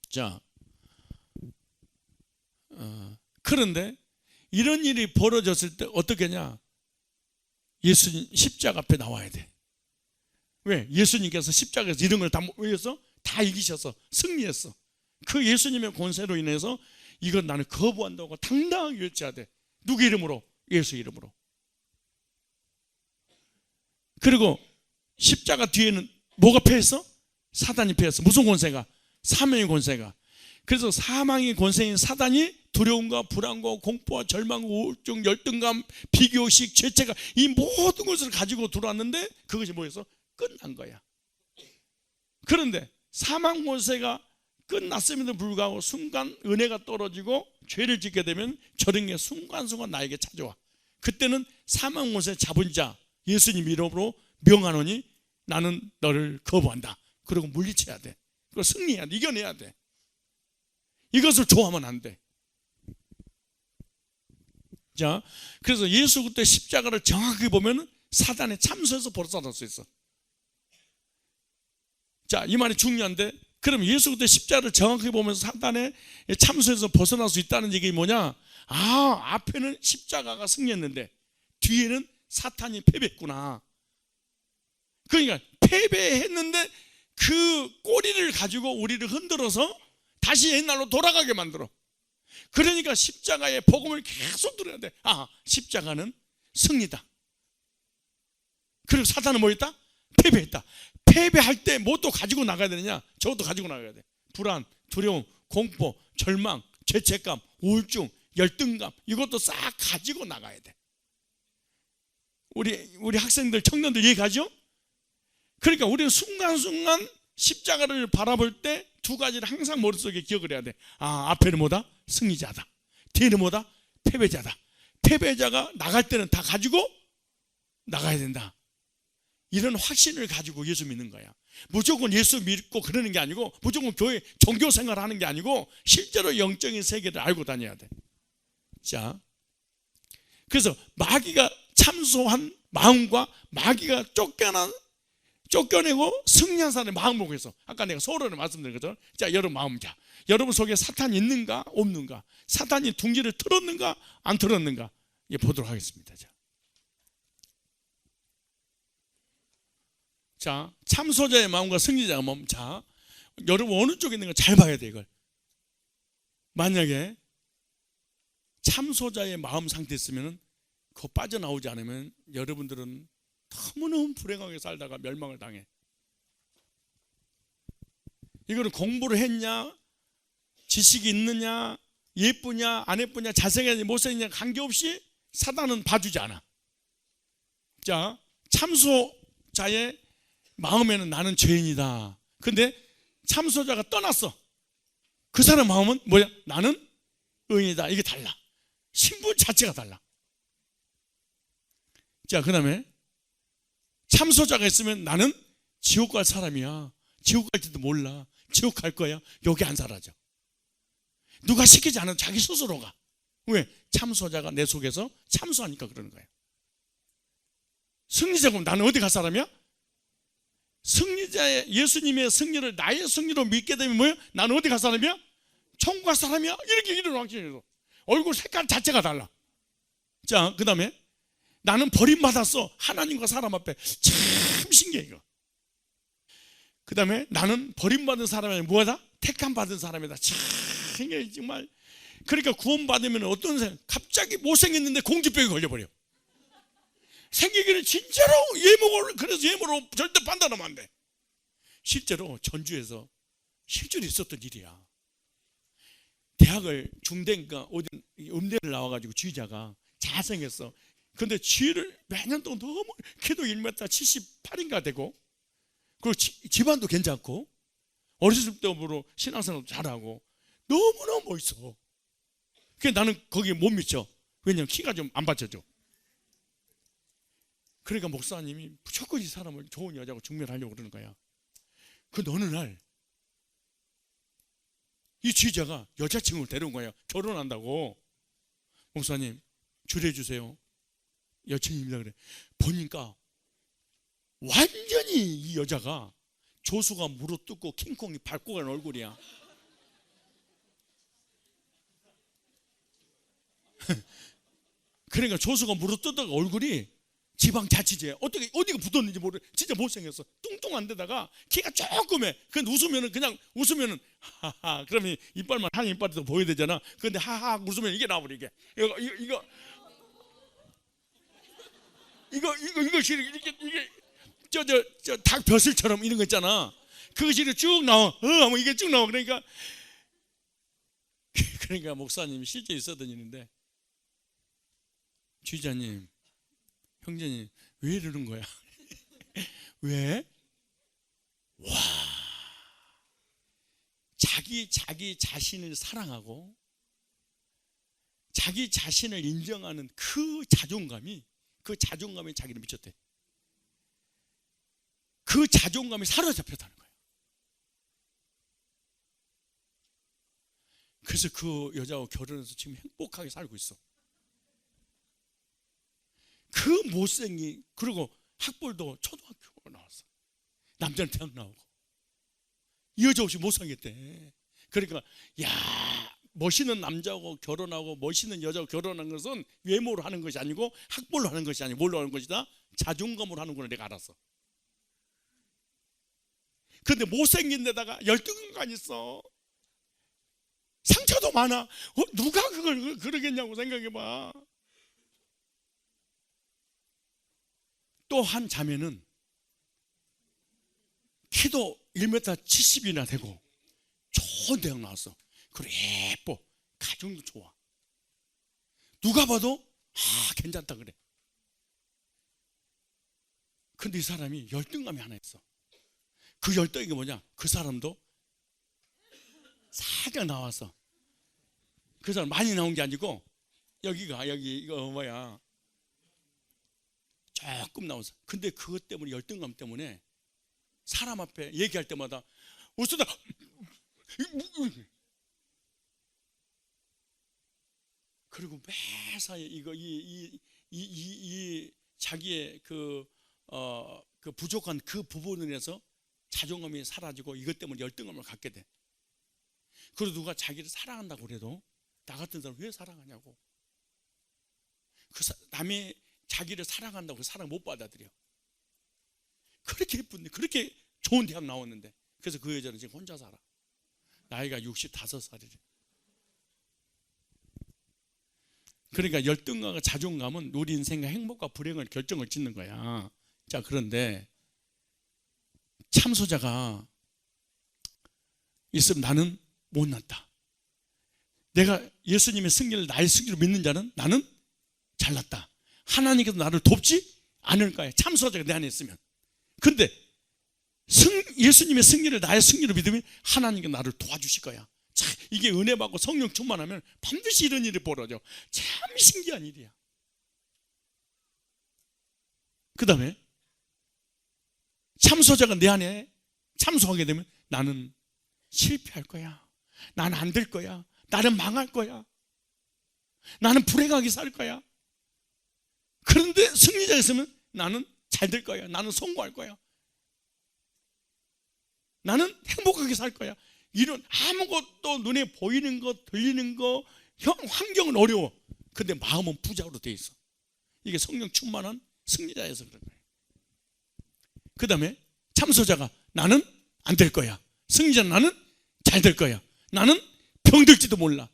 자, 그런데 이런 일이 벌어졌을 때 어떻게 하냐? 예수님 십자가 앞에 나와야 돼. 왜? 예수님께서 십자가에서 이런 걸 다 뭐였어? 다 이기셔서 승리했어. 그 예수님의 권세로 인해서 이건 나는 거부한다고 당당하게 외쳐야 돼. 누구 이름으로? 예수 이름으로. 그리고 십자가 뒤에는 뭐가 패했어? 사단이 패했어. 무슨 권세가? 사망의 권세가. 그래서 사망의 권세인 사단이 두려움과 불안과 공포와 절망과 우울증, 열등감, 비교식, 죄책감 이 모든 것을 가지고 들어왔는데 그것이 뭐였어? 끝난 거야. 그런데 사망 권세가 끝났음에도 불구하고 순간 은혜가 떨어지고 죄를 짓게 되면 저런 게 순간순간 나에게 찾아와. 그때는 사망 권세 잡은 자 예수님 이름으로 명하노니 나는 너를 거부한다. 그리고 물리쳐야 돼. 그걸 승리해야 돼. 이겨내야 돼. 이것을 좋아하면 안 돼. 자, 그래서 예수 그때 십자가를 정확히 보면 사단의 참소에서 벗어날 수 있어. 자, 이 말이 중요한데, 그럼 예수 그때 십자가를 정확히 보면서 사단의 참소에서 벗어날 수 있다는 얘기 뭐냐? 아, 앞에는 십자가가 승리했는데 뒤에는 사탄이 패배했구나. 그러니까 패배했는데 그 꼬리를 가지고 우리를 흔들어서 다시 옛날로 돌아가게 만들어. 그러니까 십자가의 복음을 계속 들어야 돼. 아, 십자가는 승리다. 그리고 사탄은 뭐였다? 패배했다. 패배할 때 뭐 또 가지고 나가야 되느냐? 저것도 가지고 나가야 돼. 불안, 두려움, 공포, 절망, 죄책감, 우울증, 열등감 이것도 싹 가지고 나가야 돼. 우리 학생들, 청년들 이해가죠? 그러니까 우리는 순간순간 십자가를 바라볼 때 두 가지를 항상 머릿속에 기억을 해야 돼. 아, 앞에는 뭐다? 승리자다. 뒤에는 뭐다? 패배자다. 패배자가 나갈 때는 다 가지고 나가야 된다. 이런 확신을 가지고 예수 믿는 거야. 무조건 예수 믿고 그러는 게 아니고, 무조건 교회 종교 생활하는 게 아니고 실제로 영적인 세계를 알고 다녀야 돼. 자, 그래서 마귀가 참소한 마음과 마귀가 쫓겨내고 승리한 사람의 마음 보고 있어. 아까 내가 서론을 말씀드린 거죠. 자, 여러분 마음. 자, 여러분 속에 사탄이 있는가 없는가, 사탄이 둥지를 틀었는가 안 틀었는가, 예, 보도록 하겠습니다. 자, 참소자의 마음과 승리자의 마음. 자, 여러분 어느 쪽에 있는 가 잘 봐야 돼. 이걸 만약에 참소자의 마음 상태에 있으면 그거 빠져나오지 않으면 여러분들은 너무너무 불행하게 살다가 멸망을 당해. 이거는 공부를 했냐, 지식이 있느냐, 예쁘냐 안 예쁘냐, 잘생겼냐 못생겼냐 관계없이 사단은 봐주지 않아. 자, 참소자의 마음에는 나는 죄인이다. 근데 참소자가 떠났어. 그 사람 마음은 뭐야? 나는 의인이다. 이게 달라. 신분 자체가 달라. 자, 그 다음에 참소자가 있으면 나는 지옥 갈 사람이야. 지옥 갈지도 몰라. 지옥 갈 거야. 여기 안 사라져. 누가 시키지 않아도 자기 스스로가. 왜? 참소자가 내 속에서 참소하니까 그러는 거야. 승리자고 나는 어디 갈 사람이야? 승리자의 예수님의 승리를 나의 승리로 믿게 되면 뭐야? 나는 어디 갈 사람이야? 천국 갈 사람이야? 이렇게 이런 확신이 있어. 얼굴 색깔 자체가 달라. 자, 그 다음에 나는 버림받았어. 하나님과 사람 앞에. 참 신기해 이거. 그 다음에 나는 버림받은 사람이 뭐다? 택함 받은 사람이다. 참 신기해 정말. 그러니까 구원받으면 어떤 사람 갑자기 못생겼는데 공주병이 걸려버려. 생기기는 진짜로 예목을, 그래서 예목으로 절대 판단하면 안 돼. 실제로 전주에서 실제로 있었던 일이야. 대학을 중대인가 어디 음대를 나와가지고 지휘자가 잘생겼어. 근데 지휘를 매년 동안 너무 키도 1m 78인가 되고, 그리고 집안도 괜찮고 어렸을 때부터 신앙생활도 잘하고 너무너무 멋있어. 그래서 나는 거기에 못 미쳐. 왜냐면 키가 좀 안 받쳐줘. 그러니까 목사님이 무조건 이 사람을 좋은 여자고 증명하려고 그러는 거야. 근데 어느 날 이 지휘자가 여자친구를 데려온 거야. 결혼한다고. 목사님 주례해 주세요. 여친입니다 그래. 보니까 완전히 이 여자가 조수가 물어뜯고 킹콩이 밟고 가는 얼굴이야. 그러니까 조수가 물어뜯다가 얼굴이 지방자치제 어떻게 어디가 붙었는지 모르. 진짜 못생겼어. 뚱뚱한 데다가 키가 조금해. 근데 웃으면은 그냥 웃으면은 하하. 그러면 이빨만 한 이빨이 더 보여야 되잖아. 근데 하하 웃으면 이게 나와버려. 이게 이거 이게 저 닭 벼슬처럼 이런 거 있잖아. 그것이 쭉 나와. 하면 이게 쭉 나와. 그러니까 목사님이 실제 있었던 일인데, 주의자님, 형제님, 왜 이러는 거야? 왜? 와, 자기 자신을 사랑하고 자기 자신을 인정하는 그 자존감이 자기를 미쳤대. 그 자존감이 사로잡혔다는 거예요. 그래서 그 여자하고 결혼해서 지금 행복하게 살고 있어. 그 못생긴, 그리고 학벌도 초등학교 나왔어. 남자는 대학 나오고. 이 여자 없이 못 살겠대. 그러니까 멋있는 남자하고 결혼하고 멋있는 여자하고 결혼하는 것은 외모로 하는 것이 아니고 학벌로 하는 것이 아니고 뭘로 하는 것이다? 자존감으로 하는구나 내가 알았어. 근데 못생긴 데다가 열등감이 있어. 상처도 많아. 누가 그걸 그러겠냐고 생각해봐. 또 한 자매는 키도 1m 70이나 되고 좋은 대학 나왔어. 그리고 예뻐. 가정도 좋아. 누가 봐도 괜찮다 그래. 근데 이 사람이 열등감이 하나 있어. 그 열등이 뭐냐? 그 사람도 살짝 나왔어. 그 사람 많이 나온 게 아니고 이거 뭐야? 조금 나왔어. 근데 그것 때문에, 열등감 때문에 사람 앞에 얘기할 때마다 웃으다. 그리고 매사에 이 자기의 그 부족한 그 부분을 해서 자존감이 사라지고 이것 때문에 열등감을 갖게 돼. 그리고 누가 자기를 사랑한다고 그래도 나 같은 사람 왜 사랑하냐고. 남이 자기를 사랑한다고 사랑 못 받아들여. 그렇게 예쁜데, 그렇게 좋은 대학 나왔는데. 그래서 그 여자는 지금 혼자 살아. 나이가 65살이래. 그러니까 열등감과 자존감은 우리 인생의 행복과 불행을 결정을 짓는 거야. 자, 그런데 참소자가 있으면 나는 못났다. 내가 예수님의 승리를 나의 승리로 믿는 자는 나는 잘났다. 하나님께서 나를 돕지 않을 거야. 참소자가 내 안에 있으면. 근데 예수님의 승리를 나의 승리로 믿으면 하나님께서 나를 도와주실 거야. 참, 이게 은혜 받고 성령 충만하면 반드시 이런 일이 벌어져. 참 신기한 일이야. 그 다음에 참소자가 내 안에 참소하게 되면 나는 실패할 거야. 나는 안 될 거야. 나는 망할 거야. 나는 불행하게 살 거야. 그런데 승리자가 있으면 나는 잘 될 거야. 나는 성공할 거야. 나는 행복하게 살 거야. 이런 아무것도 눈에 보이는 거, 들리는 거, 환경은 어려워. 근데 마음은 부자로 돼 있어. 이게 성령 충만한 승리자여서 그런 거예요. 그 다음에 참소자가 나는 안 될 거야. 승리자는 나는 잘 될 거야. 나는 병들지도 몰라.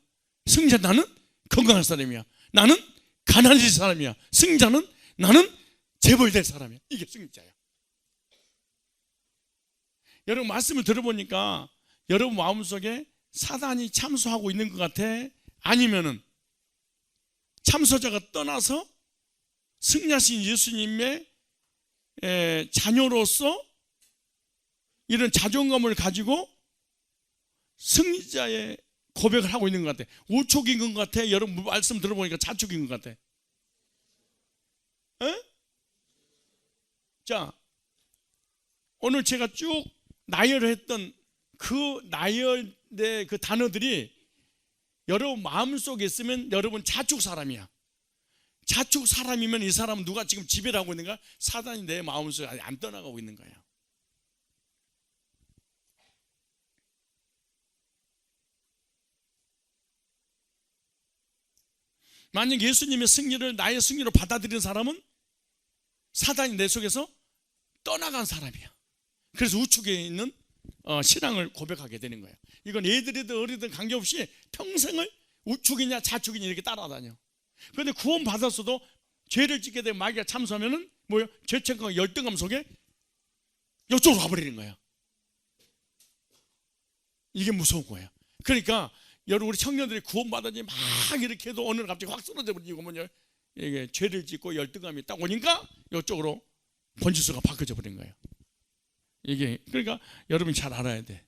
승리자 나는 건강한 사람이야. 나는 가난해질 사람이야. 승리자는 나는 재벌될 사람이야. 이게 승리자야. 여러분 말씀을 들어보니까 여러분 마음속에 사단이 참소하고 있는 것 같아? 아니면은 참소자가 떠나서 승리하신 예수님의 자녀로서 이런 자존감을 가지고 승리자의 고백을 하고 있는 것 같아. 우촉인 것 같아? 여러분 말씀 들어보니까 자축인 것 같아. 에? 자, 오늘 제가 쭉 나열했던 그 나열의 그 단어들이 여러분 마음속에 있으면 여러분 자축 사람이야. 자축 사람이면 이 사람은 누가 지금 지배를 하고 있는가? 사단이 내 마음속에 아직 안 떠나가고 있는 거야. 만약 예수님의 승리를 나의 승리로 받아들이는 사람은 사단이 내 속에서 떠나간 사람이야. 그래서 우측에 있는 신앙을 고백하게 되는 거예요. 이건 애들이든 어리든 관계없이 평생을 우측이냐 좌측이냐 이렇게 따라다녀. 그런데 구원 받았어도 죄를 짓게 되면 마귀가 참소하면은 뭐예요? 죄책감, 열등감 속에 이쪽으로 와버리는 거야. 이게 무서운 거예요. 그러니까 여러분, 우리 청년들이 구원받았지 막 이렇게 해도 어느 날 갑자기 확 쓰러져 버리고 뭐냐, 이게 죄를 짓고 열등감이 딱 오니까 이쪽으로 번지수가 바뀌어져 버린 거예요. 이게 그러니까 여러분이 잘 알아야 돼.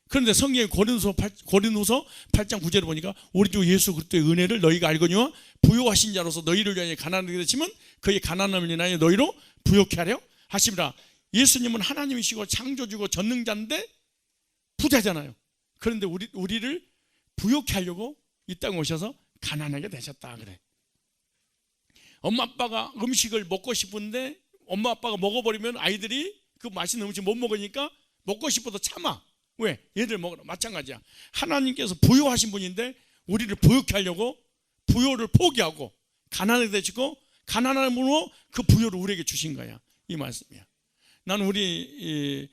그런데 성경의 고린도서 8장 9절에 보니까 우리 주 예수 그리스도의 은혜를 너희가 알거니와 부요하신 자로서 너희를 위하여 가난하게 되시면 그의 가난함을 인하여 너희로 부요케 하려 하심이라. 예수님은 하나님이시고 창조주고 전능자인데 부자잖아요. 그런데 우리를 부요케 하려고 이 땅에 오셔서 가난하게 되셨다 그래. 엄마 아빠가 음식을 먹고 싶은데 엄마 아빠가 먹어버리면 아이들이 그 맛있는 음식 못 먹으니까 먹고 싶어도 참아. 왜? 얘들 먹으라. 마찬가지야. 하나님께서 부요하신 분인데 우리를 부요케 하려고 부요를 포기하고 가난하게 되시고 가난함으로 그 부요를 우리에게 주신 거야. 이 말씀이야. 나는 우리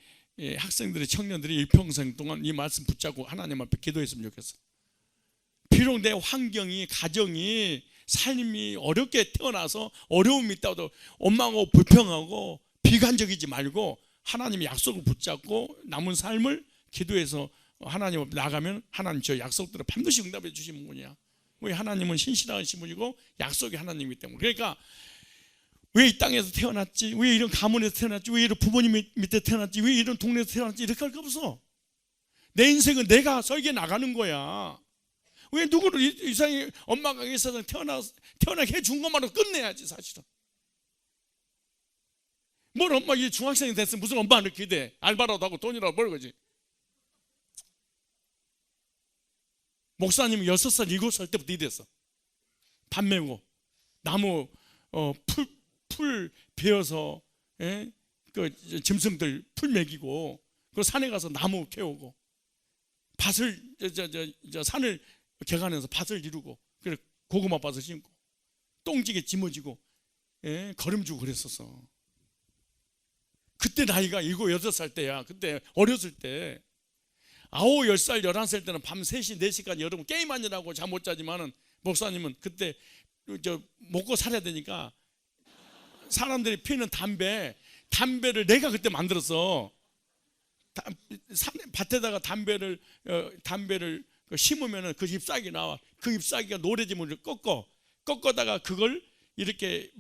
학생들이, 청년들이 일평생 동안 이 말씀 붙잡고 하나님 앞에 기도했으면 좋겠어. 비록 내 환경이, 가정이, 삶이 어렵게 태어나서 어려움이 있다고 원망하고 불평하고 비관적이지 말고 하나님의 약속을 붙잡고 남은 삶을 기도해서 하나님 앞에 나가면 하나님 저 약속들을 반드시 응답해 주시는 분이야. 왜? 하나님은 신실하신 분이고 약속이 하나님이기 때문에. 그러니까 왜 이 땅에서 태어났지? 왜 이런 가문에서 태어났지? 왜 이런 부모님 밑에 태어났지? 왜 이런 동네에서 태어났지? 이렇게 할 거 없어. 내 인생은 내가 설계 나가는 거야. 왜 누구를 이상히 엄마가 이 세상에 태어나게 해준 것만으로 끝내야지 사실은. 뭘 엄마 이 중학생이 됐으면 무슨 엄마를 기대? 알바라도 하고 돈이라도 벌 거지. 목사님이 6살, 7살 때부터 이랬어. 밥 메고 나무 풀 베어서 그 짐승들 풀 먹이고 그 산에 가서 나무 캐오고 밭을 산을 개간해서 밭을 이루고 그래 고구마 밭을 심고 똥지게 짊어지고 거름주고 그랬었어. 그때 나이가 7, 8살 때야. 그때 어렸을 때 9, 10살, 11살 때는 밤 3시, 4시까지 여러분 게임하느라고 잠 못 자지만은 목사님은 그때 먹고 살아야 되니까 사람들이 피우는 담배를 내가 그때 만들었어. 밭에다가 담배를 심으면은 그 잎사귀 나와. 그 잎사귀가 노래지문을 꺾어다가 그걸 이렇게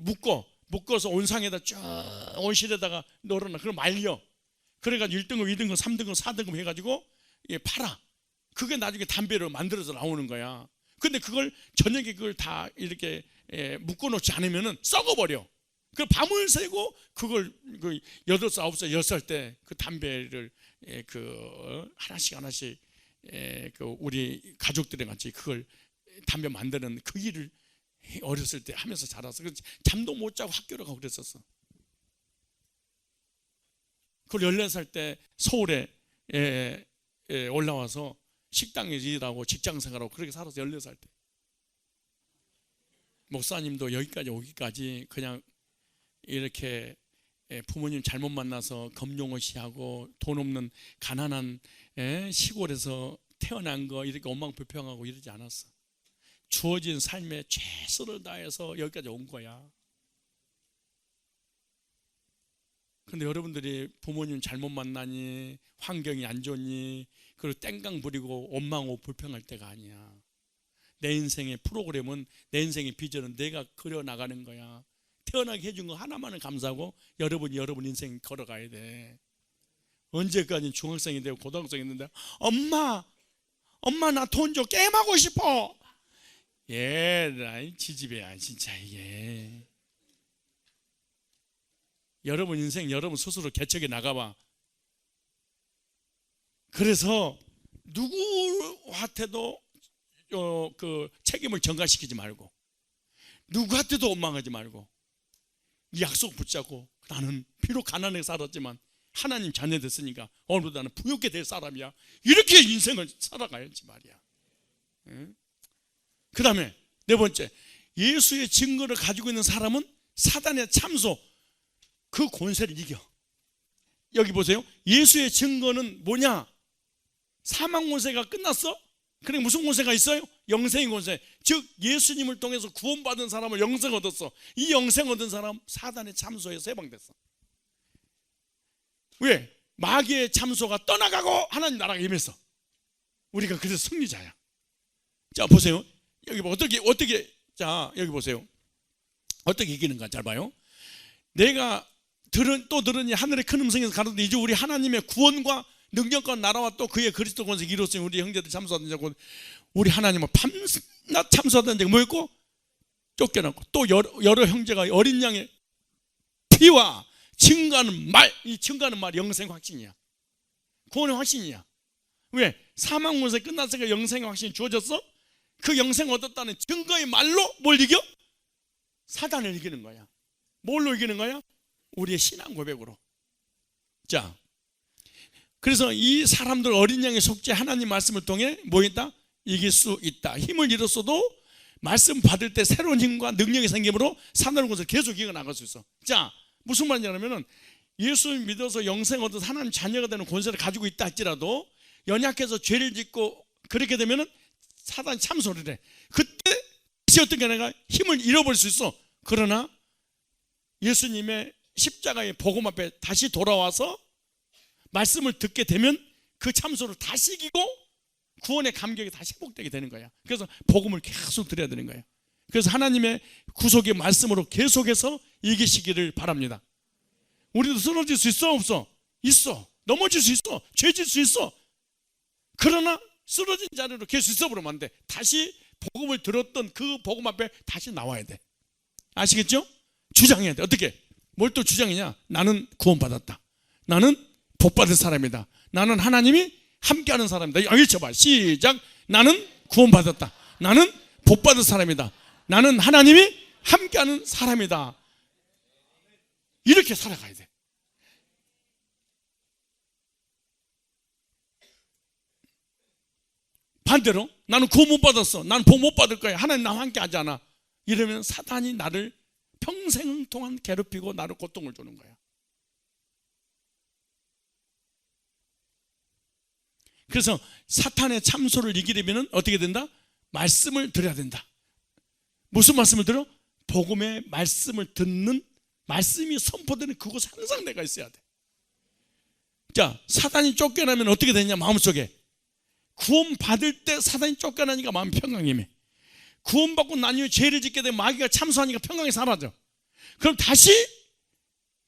묶어서 온상에다 쭉 온실에다가 널어놔. 그걸 말려. 그래가지고 1등급, 2등급, 3등급, 4등급 해가지고 팔아. 그게 나중에 담배로 만들어서 나오는 거야. 근데 그걸 저녁에 그걸 다 이렇게 묶어놓지 않으면은 썩어버려. 그 밤을 새고 그걸 8살, 9살, 10살 때 그 담배를 하나씩 우리 가족들이 같이 그걸 담배 만드는 그 일을 어렸을 때 하면서 자라서 잠도 못 자고 학교를 가고 그랬었어. 그걸 14살 때 서울에 올라와서 식당에서 일하고 직장생활하고 그렇게 살아서 14살 때. 목사님도 여기까지 오기까지 그냥 이렇게 부모님 잘못 만나서 검정고시하고 돈 없는 가난한 시골에서 태어난 거 이렇게 원망불평하고 이러지 않았어. 주어진 삶에 최선을 다해서 여기까지 온 거야. 근데 여러분들이 부모님 잘못 만나니 환경이 안 좋니 그리고 땡강 부리고 원망하고 불평할 때가 아니야. 내 인생의 프로그램은, 내 인생의 비전은 내가 그려나가는 거야. 태어나게 해준 거 하나만은 감사하고 여러분 인생 걸어가야 돼. 언제까지 중학생이 되고 고등학생이 됐는데 엄마 나 돈 줘, 게임하고 싶어. 나 지지배야 진짜. 이게 여러분 인생 여러분 스스로 개척해 나가봐. 그래서 누구한테도 그 책임을 전가시키지 말고 누구한테도 원망하지 말고 이 약속 붙잡고 나는 비록 가난하게 살았지만 하나님 자녀 됐으니까 오늘부터 나는 부유하게 될 사람이야. 이렇게 인생을 살아가야지 말이야. 그 다음에 4번째, 예수의 증거를 가지고 있는 사람은 사단의 참소, 그 권세를 이겨. 여기 보세요. 예수의 증거는 뭐냐? 사망 권세가 끝났어? 그러니까 무슨 권세가 있어요? 영생의 권세. 즉 예수님을 통해서 구원받은 사람을 영생 얻었어. 이 영생 얻은 사람 사단의 참소에서 해방됐어. 왜? 마귀의 참소가 떠나가고 하나님 나라가 임했어. 우리가 그래서 승리자야. 자 보세요. 여기 어떻게 자 여기 보세요. 어떻게 이기는가 잘 봐요. 내가 들으니 하늘의 큰 음성에서 가로되 이제 우리 하나님의 구원과 능력과 나라와 또 그의 그리스도 권세를 이뤘으니 우리 형제들 참소하던 자고 우리 하나님은 밤낮 참소하던 자가 뭐였고 쫓겨났고 또 여러 형제가 어린 양의 피와 증거하는 말, 이 증거하는 말이 영생 확신이야. 구원의 확신이야. 왜? 사망 권세 끝났으니까 영생의 확신이 주어졌어? 그 영생 얻었다는 증거의 말로 뭘 이겨? 사단을 이기는 거야. 뭘로 이기는 거야? 우리의 신앙 고백으로. 자, 그래서 이 사람들 어린 양의 속죄 하나님 말씀을 통해 뭐 있다? 이길 수 있다. 힘을 잃었어도 말씀 받을 때 새로운 힘과 능력이 생김으로 사단의 권세를 계속 이겨나갈 수 있어. 자, 무슨 말이냐면 예수 믿어서 영생 얻어서 하나님 자녀가 되는 권세를 가지고 있다 할지라도 연약해서 죄를 짓고 그렇게 되면 사단이 참소를 해. 그때 다시 어떻게 하냐가 힘을 잃어버릴 수 있어. 그러나 예수님의 십자가의 복음 앞에 다시 돌아와서 말씀을 듣게 되면 그 참소를 다시 이기고 구원의 감격이 다시 회복되게 되는 거야. 그래서 복음을 계속 드려야 되는 거예요. 그래서 하나님의 구속의 말씀으로 계속해서 이기시기를 바랍니다. 우리도 쓰러질 수 있어 없어? 있어. 넘어질 수 있어. 죄질 수 있어. 그러나 쓰러진 자리로 계속 있어버리면 안 돼. 다시 복음을 들었던 그 복음 앞에 다시 나와야 돼. 아시겠죠? 주장해야 돼. 어떻게? 뭘 또 주장이냐? 나는 구원받았다. 나는 복받은 사람이다. 나는 하나님이 함께하는 사람이다. 읽혀봐. 시작. 나는 구원받았다. 나는 복받은 사람이다. 나는 하나님이 함께하는 사람이다. 이렇게 살아가야 돼. 반대로 나는 구원 못 받았어. 나는 복 못 받을 거야. 하나님 나와 함께 하지 않아. 이러면 사단이 나를 평생 동안 괴롭히고 나를 고통을 주는 거야. 그래서 사탄의 참소를 이기려면 어떻게 된다? 말씀을 드려야 된다. 무슨 말씀을 들어? 복음의 말씀을 듣는 말씀이 선포되는 그곳에 항상 내가 있어야 돼. 자, 사단이 쫓겨나면 어떻게 되냐? 마음속에 구원 받을 때 사단이 쫓겨나니까 마음이 평강임해. 구원받고 난 이후에 죄를 짓게 되면 마귀가 참소하니까 평강이 사라져. 그럼 다시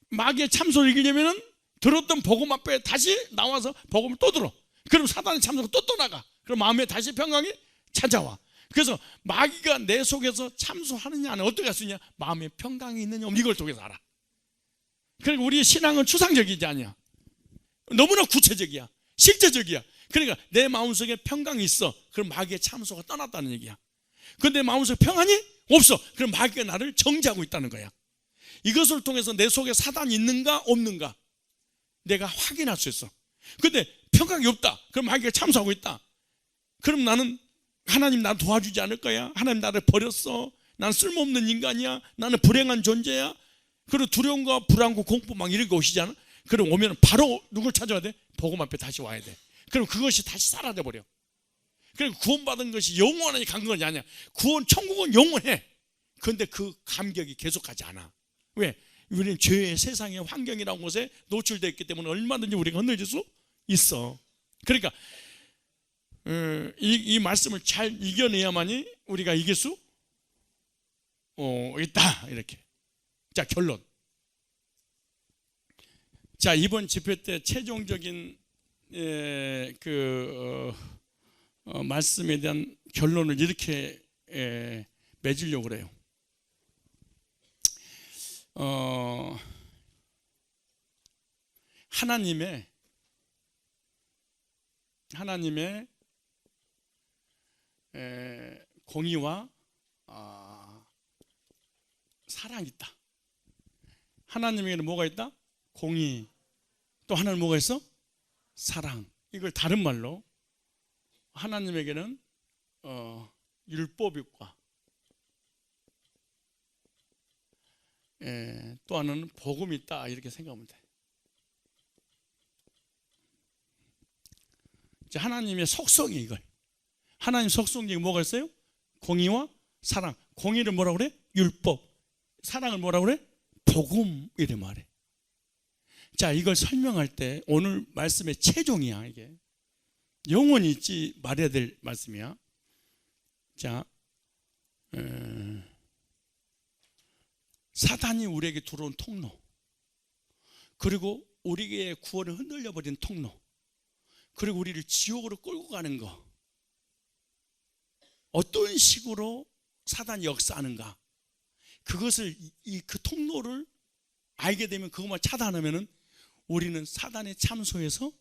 마귀의 참소를 이기려면 들었던 복음 앞에 다시 나와서 복음을 또 들어. 그럼 사단의 참소가 또 떠나가. 그럼 마음에 다시 평강이 찾아와. 그래서 마귀가 내 속에서 참소하느냐 안 어떻게 할 수 있냐? 마음에 평강이 있느냐 이걸 통해서 알아. 그러니까 우리의 신앙은 추상적이지 않냐. 너무나 구체적이야. 실제적이야. 그러니까 내 마음속에 평강이 있어. 그럼 마귀의 참소가 떠났다는 얘기야. 그런데 내 마음속에 평안이 없어. 그럼 마귀가 나를 정죄하고 있다는 거야. 이것을 통해서 내 속에 사단이 있는가 없는가 내가 확인할 수 있어. 그런데 평강이 없다. 그럼 마귀가 참소하고 있다. 그럼 나는 하나님 나 도와주지 않을 거야. 하나님 나를 버렸어. 난 쓸모없는 인간이야. 나는 불행한 존재야. 그리고 두려움과 불안과 공포 막 이런 거 오시잖아. 그럼 오면 바로 누굴 찾아야 돼? 복음 앞에 다시 와야 돼. 그럼 그것이 다시 사라져버려. 그러니까 구원받은 것이 영원하게 간 건 아니야. 구원, 천국은 영원해. 그런데 그 감격이 계속하지 않아. 왜? 우리는 죄의 세상의 환경이라는 곳에 노출되어 있기 때문에 얼마든지 우리가 흔들릴 수 있어. 그러니까 이 말씀을 잘 이겨내야만이 우리가 이길 수 있다. 이렇게. 자, 결론. 자, 이번 집회 때 최종적인 말씀에 대한 결론을 이렇게 맺으려고 그래요. 하나님의 공의와 사랑이 있다. 하나님에게는 뭐가 있다? 공의. 또 하나는 뭐가 있어? 사랑. 이걸 다른 말로 하나님에게는 율법이 있고 또 하나는 복음이 있다 이렇게 생각하면 돼. 하나님의 속성이 이걸. 하나님 속성 중에 뭐가 있어요? 공의와 사랑. 공의를 뭐라고 그래? 율법. 사랑을 뭐라고 그래? 복음 이래 말해. 자, 이걸 설명할 때 오늘 말씀의 최종이야. 이게 영원히 있지 말해야 될 말씀이야. 자, 사단이 우리에게 들어온 통로, 그리고 우리의 구원을 흔들려 버린 통로, 그리고 우리를 지옥으로 끌고 가는 거, 어떤 식으로 사단이 역사하는가, 그것을 그 통로를 알게 되면, 그것만 차단하면은 우리는 사단의 참소에서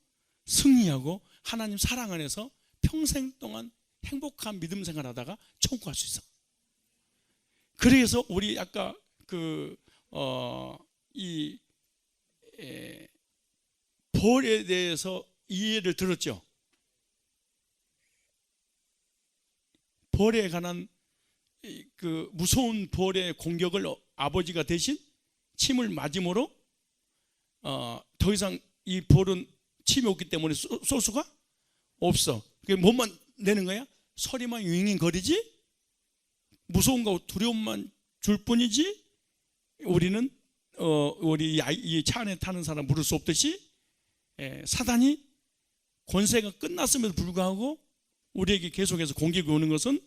승리하고 하나님 사랑 안에서 평생 동안 행복한 믿음 생활하다가 천국 갈 수 있어. 그래서 우리 아까 벌에 대해서 이해를 들었죠. 벌에 관한 그 무서운 벌의 공격을 아버지가 대신 침을 맞음으로 더 이상 이 벌은 침이 없기 때문에 쏠 수가 없어. 그게 뭐만 내는 거야? 소리만 윙윙 거리지, 무서운 거 두려움만 줄 뿐이지, 우리는 우리 이 차 안에 타는 사람 물을 수 없듯이 사단이 권세가 끝났음에도 불구하고 우리에게 계속해서 공격이 오는 것은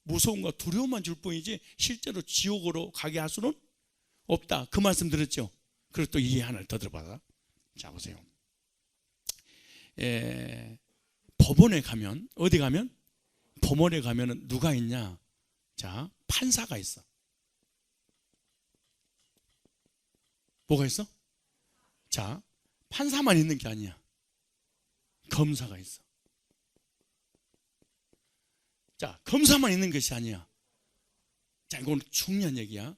무서움과 두려움만 줄 뿐이지 실제로 지옥으로 가게 할 수는 없다. 그 말씀 들었죠? 그리고 또 이해 하나를 더 들어봐라. 자, 보세요. 법원에 가면, 어디 가면? 법원에 가면은 누가 있냐? 자, 판사가 있어. 뭐가 있어? 자, 판사만 있는 게 아니야. 검사가 있어. 자, 검사만 있는 것이 아니야. 자, 이건 중요한 얘기야.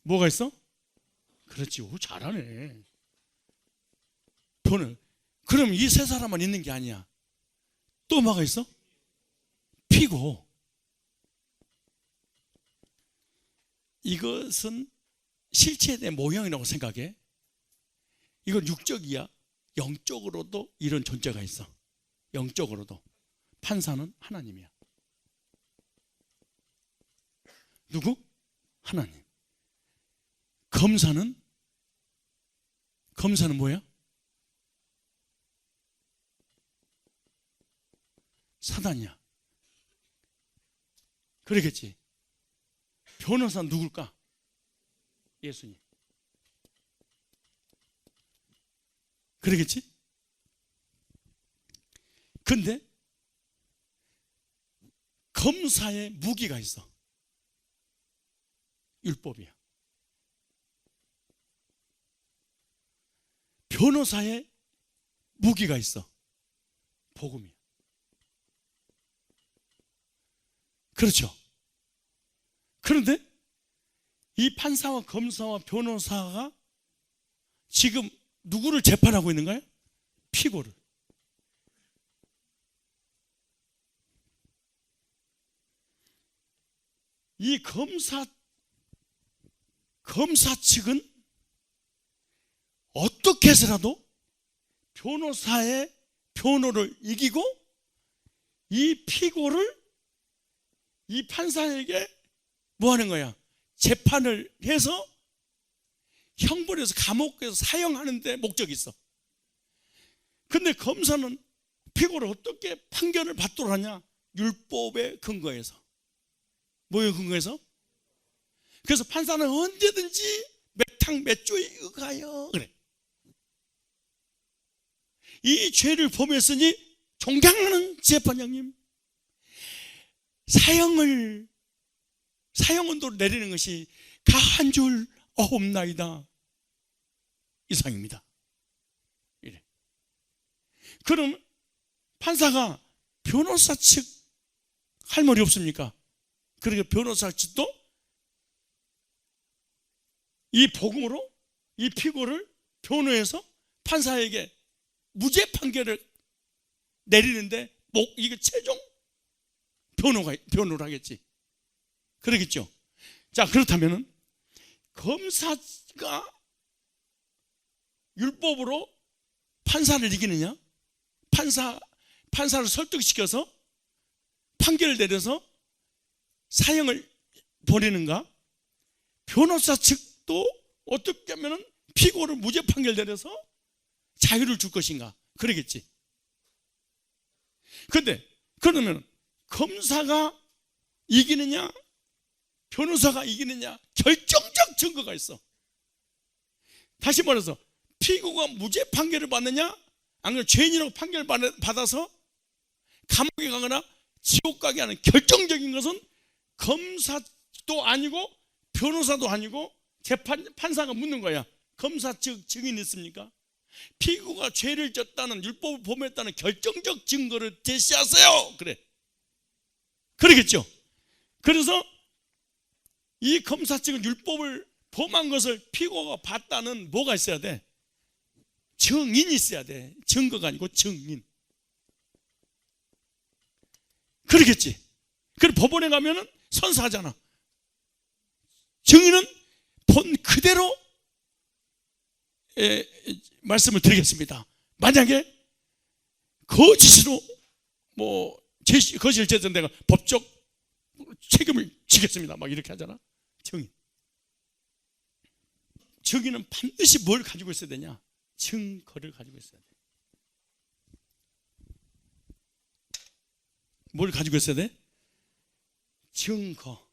뭐가 있어? 그렇지. 오, 잘하네. 돈을. 그럼 이 세 사람만 있는 게 아니야. 또 뭐가 있어? 피고. 이것은 실체에 대한 모형이라고 생각해. 이건 육적이야. 영적으로도 이런 존재가 있어. 영적으로도. 판사는 하나님이야. 누구? 하나님. 검사는 뭐야? 사단이야. 그러겠지. 변호사는 누굴까? 예수님. 그러겠지? 근데 검사의 무기가 있어. 율법이야. 변호사의 무기가 있어. 복음이야. 그렇죠? 그런데 이 판사와 검사와 변호사가 지금 누구를 재판하고 있는 거예요? 피고를. 이 검사 측은 어떻게 해서라도 변호사의 변호를 이기고 이 피고를 이 판사에게 뭐 하는 거야? 재판을 해서 형벌해서 감옥에서 사형하는 데 목적이 있어. 근데 검사는 피고를 어떻게 판결을 받도록 하냐? 율법의 근거에서. 뭐에 근거해서? 그래서 판사는 언제든지 몇 탕 몇 조에 의하여 그래. 이 죄를 범했으니 존경하는 재판장님, 사형언도를 내리는 것이 가한 줄 아옵나이다 이상입니다. 이래. 그럼 판사가 변호사 측 할 말이 없습니까? 그러니까 변호사 측도 이 복음으로 이 피고를 변호해서 판사에게 무죄 판결을 내리는데 이게 최종 변호를 하겠지. 그러겠죠. 자, 그렇다면은 검사가 율법으로 판사를 이기느냐? 판사를 설득시켜서 판결을 내려서 사형을 보내는가? 변호사 측도 어떻게 하면은 피고를 무죄 판결 내려서 자유를 줄 것인가? 그러겠지. 근데 그러면 검사가 이기느냐, 변호사가 이기느냐, 결정적 증거가 있어. 다시 말해서 피고가 무죄 판결을 받느냐, 아니면 죄인이라고 판결을 받아서 감옥에 가거나 지옥 가게 하는 결정적인 것은 검사도 아니고 변호사도 아니고 판사가 묻는 거야. 검사 측 증인이 있습니까? 피고가 죄를 졌다는, 율법을 범했다는 결정적 증거를 제시하세요. 그래. 그러겠죠. 그래서 이 검사 측은 율법을 범한 것을 피고가 봤다는 뭐가 있어야 돼? 증인이 있어야 돼. 증거가 아니고 증인. 그러겠지. 그리고 법원에 가면은 선사하잖아. 증인은 본 그대로 말씀을 드리겠습니다. 만약에 거짓으로 거짓을 제대로 내가 법적 책임을 지겠습니다. 막 이렇게 하잖아. 증인은 반드시 뭘 가지고 있어야 되냐? 증거를 가지고 있어야 돼. 뭘 가지고 있어야 돼? 증거.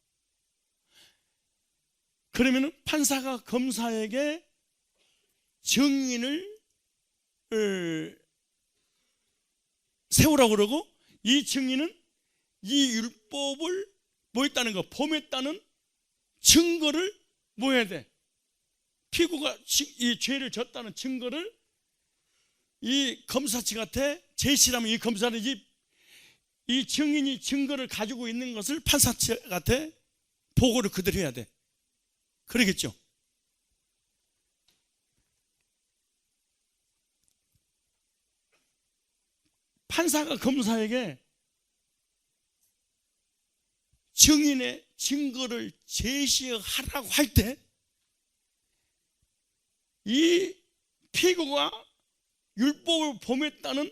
그러면 판사가 검사에게 증인을 세우라고 그러고, 이 증인은 이 율법을 뭐 했다는 거, 범했다는 증거를 뭐 해야 돼? 피고가 이 죄를 졌다는 증거를 이 검사 측한테 제시하면, 이 검사는 이 증인이 증거를 가지고 있는 것을 판사 측한테 보고를 그대로 해야 돼. 그러겠죠. 판사가 검사에게 증인의 증거를 제시하라고 할 때, 이 피고가 율법을 범했다는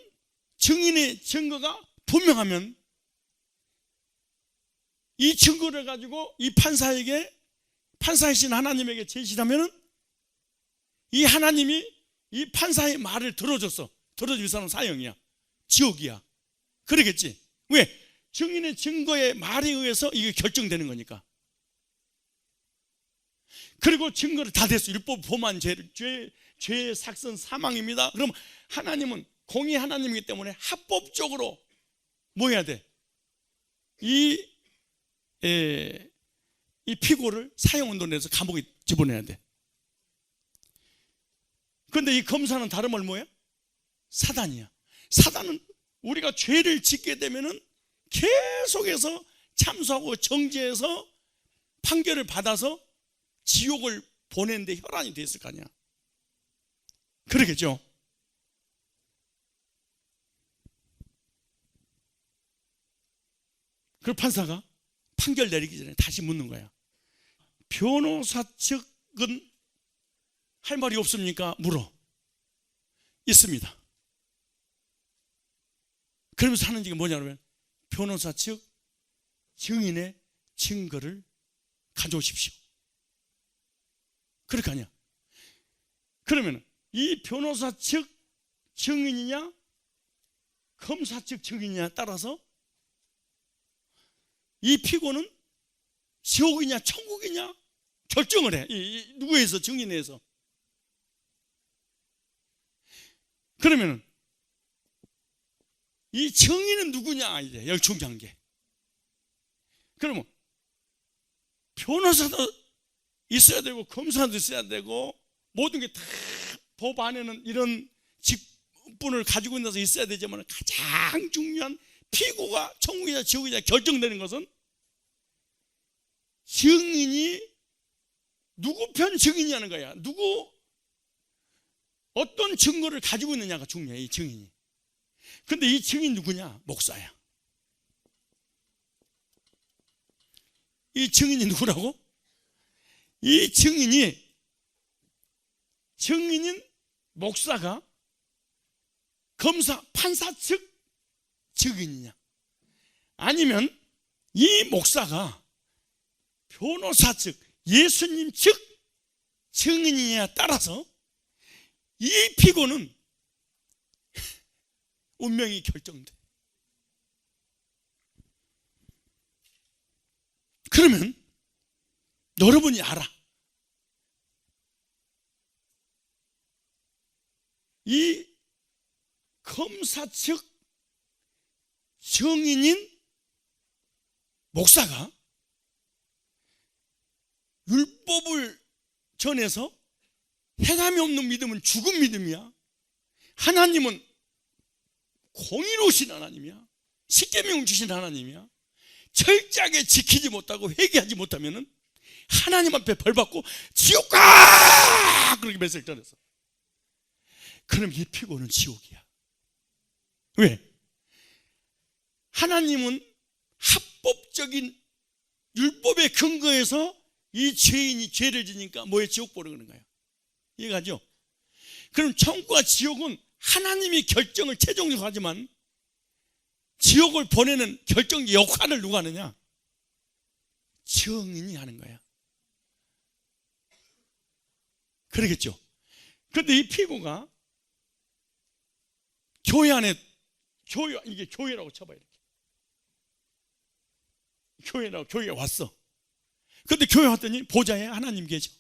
증인의 증거가 분명하면 이 증거를 가지고 이 판사이신 하나님에게 제시하면은, 이 하나님이 이 판사의 말을 들어줬어. 들어준 사람은 사형이야, 지옥이야. 그러겠지. 왜? 증인의 증거의 말에 의해서 이게 결정되는 거니까. 그리고 증거를 다 댔어. 율법 범한 죄의 삭선 사망입니다. 그럼 하나님은 공의 하나님이기 때문에 합법적으로 뭐 해야 돼? 이 피고를 사형운동 내서 감옥에 집어넣어야 돼. 그런데 이 검사는 다름을 뭐야? 사단이야. 사단은 우리가 죄를 짓게 되면은 계속해서 참수하고 정죄해서 판결을 받아서 지옥을 보내는데 혈안이 됐을 거 아니야. 그러겠죠. 그 판사가 판결 내리기 전에 다시 묻는 거야. 변호사 측은 할 말이 없습니까? 물어. 있습니다. 그러면서 하는 얘기가 뭐냐면, 변호사 측 증인의 증거를 가져오십시오. 그렇게 하냐? 그러면 이 변호사 측 증인이냐 검사 측 증인이냐에 따라서 이 피고는 지옥이냐 천국이냐 결정을 해. 누구에서? 증인에서. 그러면 이 증인은 누구냐? 이제 여기 중요한 게. 그러면 변호사도 있어야 되고 검사도 있어야 되고 모든 게 다 법 안에는 이런 직분을 가지고 있어서 있어야 되지만, 가장 중요한 피고가 천국이냐 지옥이냐 결정되는 것은 증인이 누구 편 증인이냐는 거야. 어떤 증거를 가지고 있느냐가 중요해. 이 증인이. 근데 이 증인 누구냐? 목사야. 이 증인이 누구라고? 이 증인인 목사가 검사, 판사 측 증인이냐, 아니면 이 목사가 변호사 측, 예수님 측 증인이냐에 따라서 이 피고는 운명이 결정돼. 그러면 여러분이 알아. 이 검사 측 증인인 목사가 율법을 전해서 해감이 없는 믿음은 죽은 믿음이야. 하나님은 공의로우신 하나님이야. 십계명 주신 하나님이야. 철저하게 지키지 못하고 회개하지 못하면 하나님 앞에 벌받고 지옥 가! 그렇게 메시지를 전했어. 그럼 이 피고는 지옥이야. 왜? 하나님은 합법적인 율법에 근거해서 이 죄인이 죄를 지니까 뭐에 지옥 보내는 거야. 이해가죠? 그럼 천국과 지옥은 하나님이 결정을 최종적으로 하지만 지옥을 보내는 결정적 역할을 누가 하느냐? 증인이 하는 거야. 그러겠죠? 그런데 이 피고가 교회 안에, 이게 교회라고 쳐봐, 이렇게. 교회에 왔어. 근데 교회 왔더니 보좌에 하나님 계셔.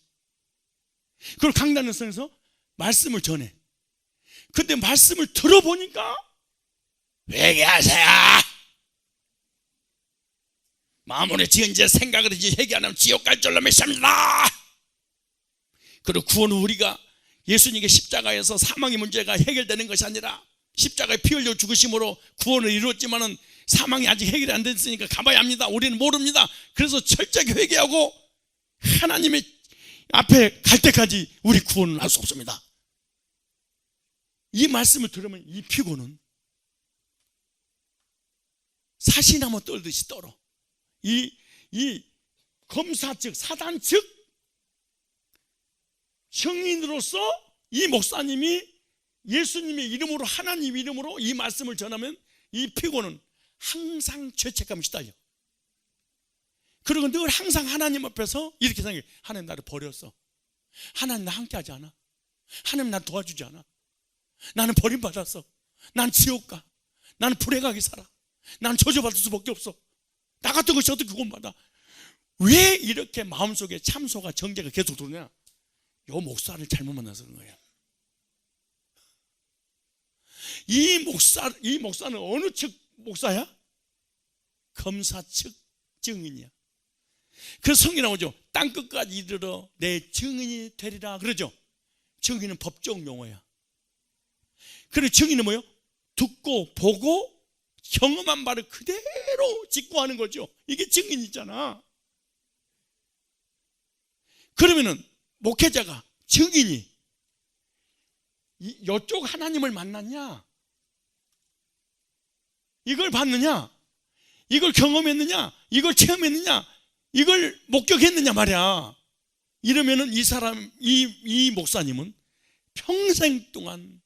그걸 강단에서 말씀을 전해. 근데 말씀을 들어보니까 회개하세요. 마음으로 지은 죄 생각을 하지 회개 안 하면 지옥 갈 줄로 믿습니다. 그리고 구원은 우리가 예수님께 십자가에서 사망의 문제가 해결되는 것이 아니라 십자가에 피 흘려 죽으심으로 구원을 이루었지만은 사망이 아직 해결이 안 됐으니까 가봐야 합니다. 우리는 모릅니다. 그래서 철저하게 회개하고 하나님의 앞에 갈 때까지 우리 구원을 할 수 없습니다. 이 말씀을 들으면 이 피고는 사시나무 떨듯이 떨어. 이 검사 측, 사단 측 증인으로서 이 목사님이 예수님의 이름으로, 하나님 이름으로 이 말씀을 전하면 이 피고는 항상 죄책감이 시달려. 그리고 늘 항상 하나님 앞에서 이렇게 생각해. 하나님 나를 버렸어. 하나님 나 함께하지 않아. 하나님 나 도와주지 않아. 나는 버림받았어. 난 지옥 가. 나는 불행하게 살아. 난 저주받을 수밖에 없어. 나 같은 것이 어떻게 구원받아? 왜 이렇게 마음속에 참소가, 정죄가 계속 들어오냐? 요 목사를 잘못 만나서 그런 거야. 이 목사는 어느 측 목사야? 검사 측 증인이야. 그래서 성경에 나오죠. 땅끝까지 이르러 내 증인이 되리라 그러죠. 증인은 법적 용어야. 그리고 증인은 뭐예요? 듣고 보고 경험한 바를 그대로 직구하는 거죠. 이게 증인이잖아. 그러면은 목회자가, 증인이 이쪽 하나님을 만났냐? 이걸 봤느냐? 이걸 경험했느냐? 이걸 체험했느냐? 이걸 목격했느냐 말이야. 이러면은 이 사람, 이 목사님은 평생 동안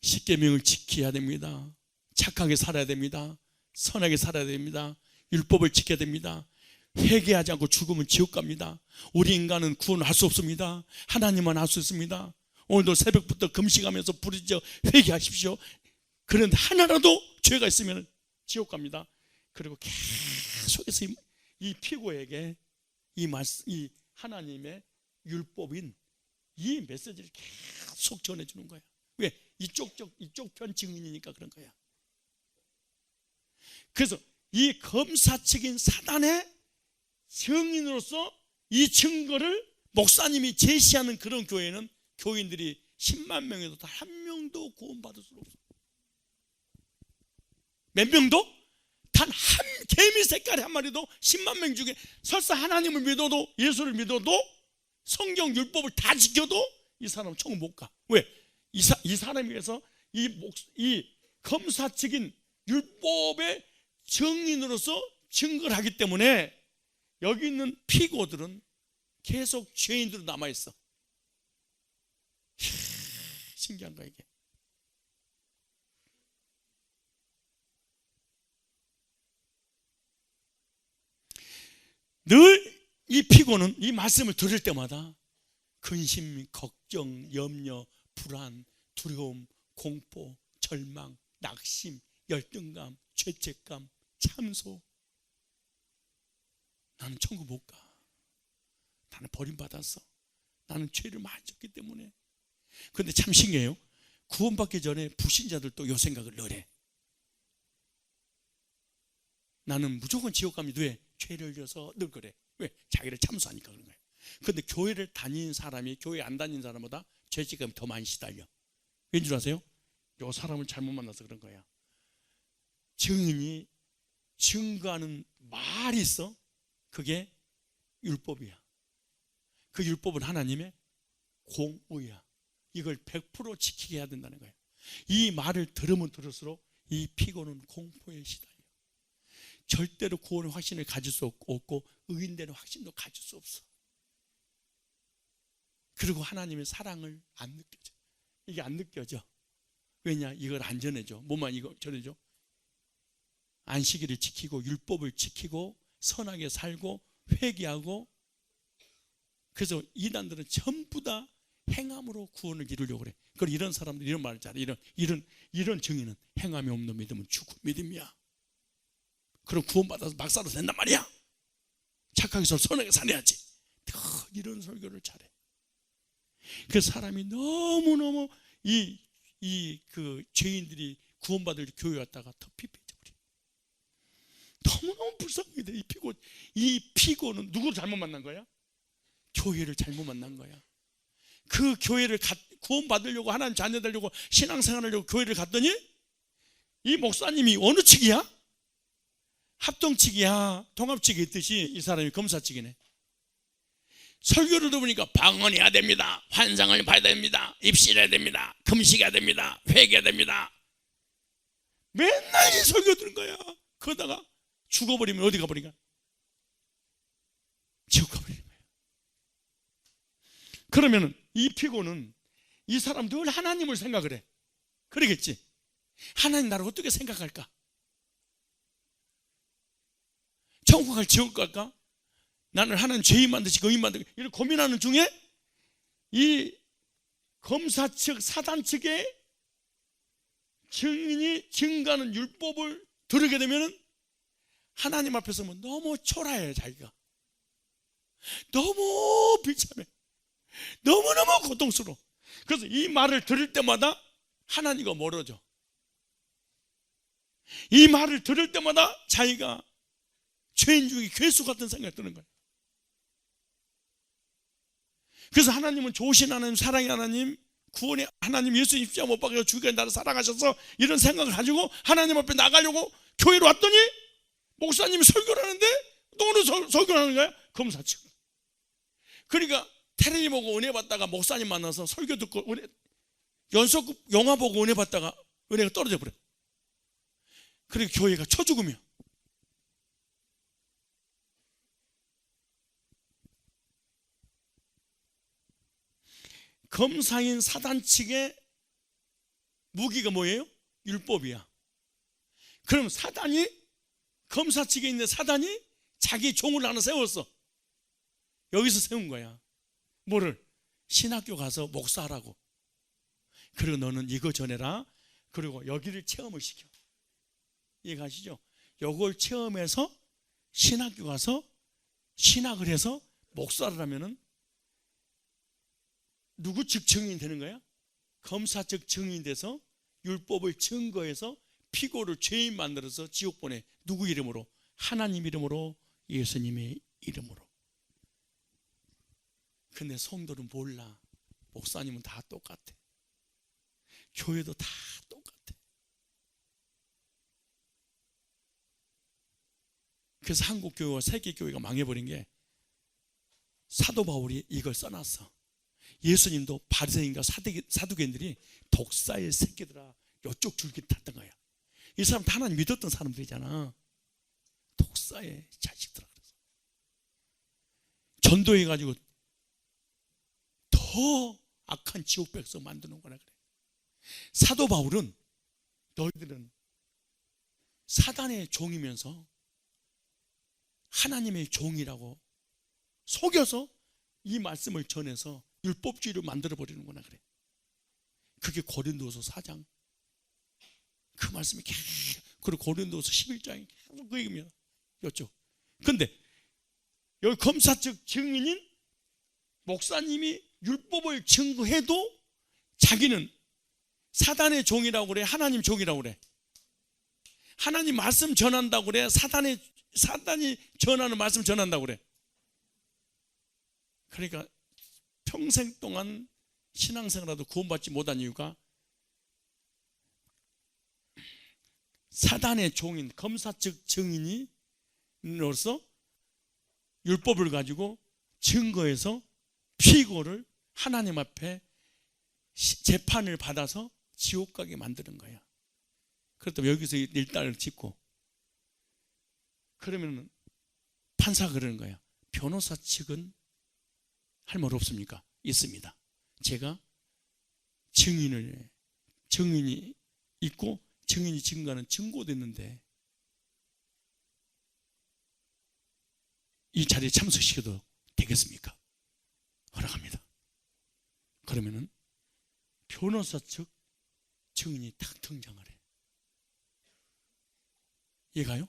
십계명을 지켜야 됩니다. 착하게 살아야 됩니다. 선하게 살아야 됩니다. 율법을 지켜야 됩니다. 회개하지 않고 죽으면 지옥 갑니다. 우리 인간은 구원할 수 없습니다. 하나님만 할 수 있습니다. 오늘도 새벽부터 금식하면서 부르짖어 회개하십시오. 그런데 하나라도 죄가 있으면 지옥 갑니다. 그리고 계속해서 이 피고에게 이 하나님의 율법인 이 메시지를 계속 전해주는 거야. 왜? 이쪽 편 증인이니까 그런 거야. 그래서 이 검사 측인 사단의 증인으로서 이 증거를 목사님이 제시하는 그런 교회는 교인들이 10만 명에도 단 한 명도 구원받을 수 없어. 몇 명도? 단 한 개미 색깔의 한 마리도 10만 명 중에 설사 하나님을 믿어도, 예수를 믿어도, 성경 율법을 다 지켜도 이 사람은 천국 못 가. 왜? 이 사람에 의해서 이 검사 측인 율법의 증인으로서 증거를 하기 때문에 여기 있는 피고들은 계속 죄인으로 남아있어. 신기한 거야 이게. 늘 이 피고는 이 말씀을 들을 때마다 근심, 걱정, 염려, 불안, 두려움, 공포, 절망, 낙심, 열등감, 죄책감, 참소. 나는 천국 못 가. 나는 버림받았어. 나는 죄를 많이 졌기 때문에. 그런데 참 신기해요. 구원받기 전에 불신자들도 요 생각을 넣으래. 나는 무조건 지옥 가면 왜? 죄를 져서 늘 그래. 왜? 자기를 참소하니까 그런 거예요. 그런데 교회를 다니는 사람이 교회 안 다니는 사람보다 죄책감이 더 많이 시달려. 왠 줄 아세요? 요 사람을 잘못 만나서 그런 거야. 증인이 증거하는 말이 있어. 그게 율법이야. 그 율법은 하나님의 공의야. 이걸 100% 지키게 해야 된다는 거예요. 이 말을 들으면 들을수록 이 피고는 공포에 시달려. 절대로 구원의 확신을 가질 수 없고 의인되는 확신도 가질 수 없어. 그리고 하나님의 사랑을 안 느껴져. 이게 안 느껴져. 왜냐? 이걸 안 전해줘. 뭐만 이거 전해줘? 안식일을 지키고 율법을 지키고 선하게 살고 회개하고. 그래서 이단들은 전부 다 행함으로 구원을 이루려고 그래. 그럼 이런 사람들 이런 말을 잘해. 이런 증인은 행함이 없는 믿음은 죽은 믿음이야. 그럼 구원받아서 막 살아도 된단 말이야. 착하게 살 선하게 살아야지. 이런 설교를 잘해. 그 사람이 너무너무 그 죄인들이 구원받을 교회 왔다가 더 피폐해져 버려. 너무너무 불쌍하게 돼. 이 피고는 누구를 잘못 만난 거야? 교회를 잘못 만난 거야. 그 교회를 구원받으려고 하나님 자녀 되려고 신앙생활하려고 교회를 갔더니 이 목사님이 어느 측이야? 합동측이야 통합측이 있듯이 이 사람이 검사측이네. 설교를 들어보니까 방언해야 됩니다, 환상을 봐야 됩니다, 입실해야 됩니다, 금식해야 됩니다, 회개해야 됩니다. 맨날 이 설교 들은 거야. 그러다가 죽어버리면 어디 가버리냐? 지옥 가버리는 거야. 그러면 이 피고는 이 사람 늘 하나님을 생각을 해. 그러겠지. 하나님 나를 어떻게 생각할까? 천국 갈 지옥 갈까? 나는 하나님 죄인 만드시고 의인 만드시고 이런 고민하는 중에 이 검사 측 사단 측의 증인이 증거하는 율법을 들으게 되면 하나님 앞에 서면 너무 초라해. 자기가 너무 비참해. 너무너무 고통스러워. 그래서 이 말을 들을 때마다 하나님과 멀어져. 이 말을 들을 때마다 자기가 죄인 중에 괴수 같은 생각이 드는 거예요. 그래서 하나님은 좋으신 하나님, 사랑의 하나님, 구원의 하나님, 예수님 십자가 못 박혀 죽기까지 나를 사랑하셔서 이런 생각을 가지고 하나님 앞에 나가려고 교회로 왔더니 목사님이 설교를 하는데 또 어느 설교를 하는 거야? 검사 측. 그러니까 텔레비 보고 은혜 받다가 목사님 만나서 설교 듣고 연속극 영화 보고 은혜 받다가 은혜가 떨어져 버려. 그리고 교회가 쳐죽으며 검사인 사단 측의 무기가 뭐예요? 율법이야. 그럼 사단이 검사 측에 있는 사단이 자기 종을 하나 세웠어. 여기서 세운 거야. 뭐를? 신학교 가서 목사하라고. 그리고 너는 이거 전해라. 그리고 여기를 체험을 시켜. 이해가시죠? 요걸 체험해서 신학교 가서 신학을 해서 목사를 하면은 누구 측 증인이 되는 거야? 검사 측 증인이 돼서 율법을 증거해서 피고를 죄인 만들어서 지옥 보내. 누구 이름으로? 하나님 이름으로, 예수님의 이름으로. 근데 성도는 몰라. 목사님은 다 똑같아. 교회도 다 똑같아. 그래서 한국 교회와 세계 교회가 망해버린 게 사도 바울이 이걸 써놨어. 예수님도 바리새인과 사두개인들이 독사의 새끼들아 이쪽 줄기를 탔던 거야. 이 사람 다 하나님 믿었던 사람들이잖아. 독사의 자식들아. 그래서 전도해가지고 더 악한 지옥 백성 만드는 거라 그래. 사도 바울은 너희들은 사단의 종이면서 하나님의 종이라고 속여서 이 말씀을 전해서 율법주의로 만들어버리는구나 그래. 그게 고린도서 4장 그 말씀이 계속, 그리고 고린도서 11장에 계속 그 얘기입니다. 이쪽. 근데 여기 검사 측 증인인 목사님이 율법을 증거해도 자기는 사단의 종이라고 그래, 하나님 종이라고 그래. 하나님 말씀 전한다고 그래, 사단이 전하는 말씀 전한다고 그래. 그러니까 평생 동안 신앙생활도 구원받지 못한 이유가 사단의 종인 검사 측 증인으로서 율법을 가지고 증거해서 피고를 하나님 앞에 재판을 받아서 지옥 가게 만드는 거야. 그렇다면 여기서 일단을 짓고 그러면 판사가 그러는 거야. 변호사 측은 할 말 없습니까? 있습니다. 제가 증인이 있고 증인이 증거하는 증거됐는데 이 자리에 참석시켜도 되겠습니까? 허락합니다. 그러면은 변호사 측 증인이 딱 등장을 해. 이해가요?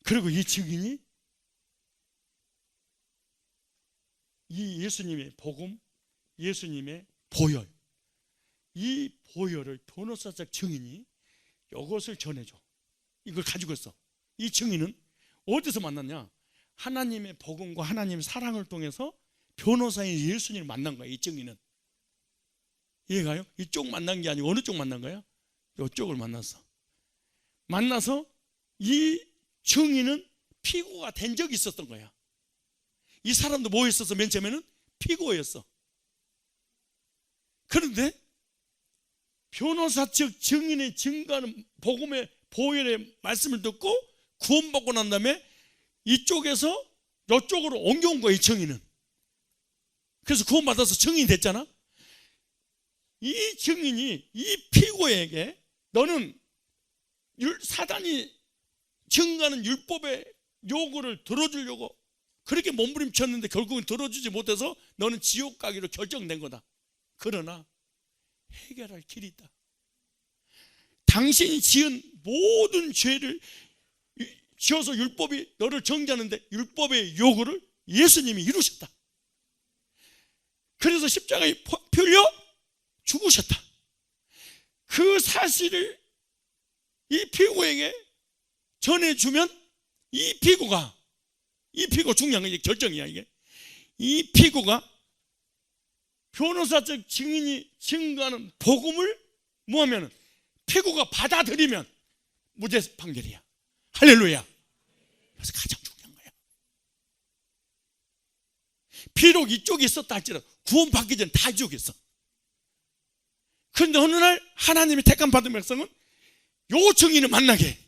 그리고 이 증인이 이 예수님의 복음, 예수님의 보혈, 이 보혈을 변호사적 증인이 이것을 전해줘. 이걸 가지고 있어. 이 증인은 어디서 만났냐? 하나님의 복음과 하나님의 사랑을 통해서 변호사인 예수님을 만난 거야. 이 증인은. 이해가요? 이쪽 만난 게 아니고 어느 쪽 만난 거야? 이쪽을 만났어. 만나서 이 증인은 피고가 된 적이 있었던 거야. 이 사람도 뭐 했었어? 맨 처음에는 피고였어. 그런데 변호사 측 증인의 증거하는 복음의 보혈의 말씀을 듣고 구원받고 난 다음에 이쪽에서 이쪽으로 옮겨온 거야. 이 증인은. 그래서 구원받아서 증인이 됐잖아. 이 증인이 이 피고에게 너는 사단이 증거하는 율법의 요구를 들어주려고 그렇게 몸부림쳤는데 결국은 들어주지 못해서 너는 지옥 가기로 결정된 거다. 그러나 해결할 길이 있다. 당신이 지은 모든 죄를 지어서 율법이 너를 정죄하는데 율법의 요구를 예수님이 이루셨다. 그래서 십자가에 풀려 죽으셨다. 그 사실을 이 피고에게 전해주면 이 피고 중요한 건 결정이야. 이게 이 피고가 변호사적 증인이 증거하는 복음을 뭐하면 피고가 받아들이면 무죄 판결이야. 할렐루야. 그래서 가장 중요한 거야. 비록 이쪽에 있었다 할지라도 구원받기 전에 다 이쪽에 있어. 그런데 어느 날 하나님이 택함 받은 백성은 요 증인을 만나게 해.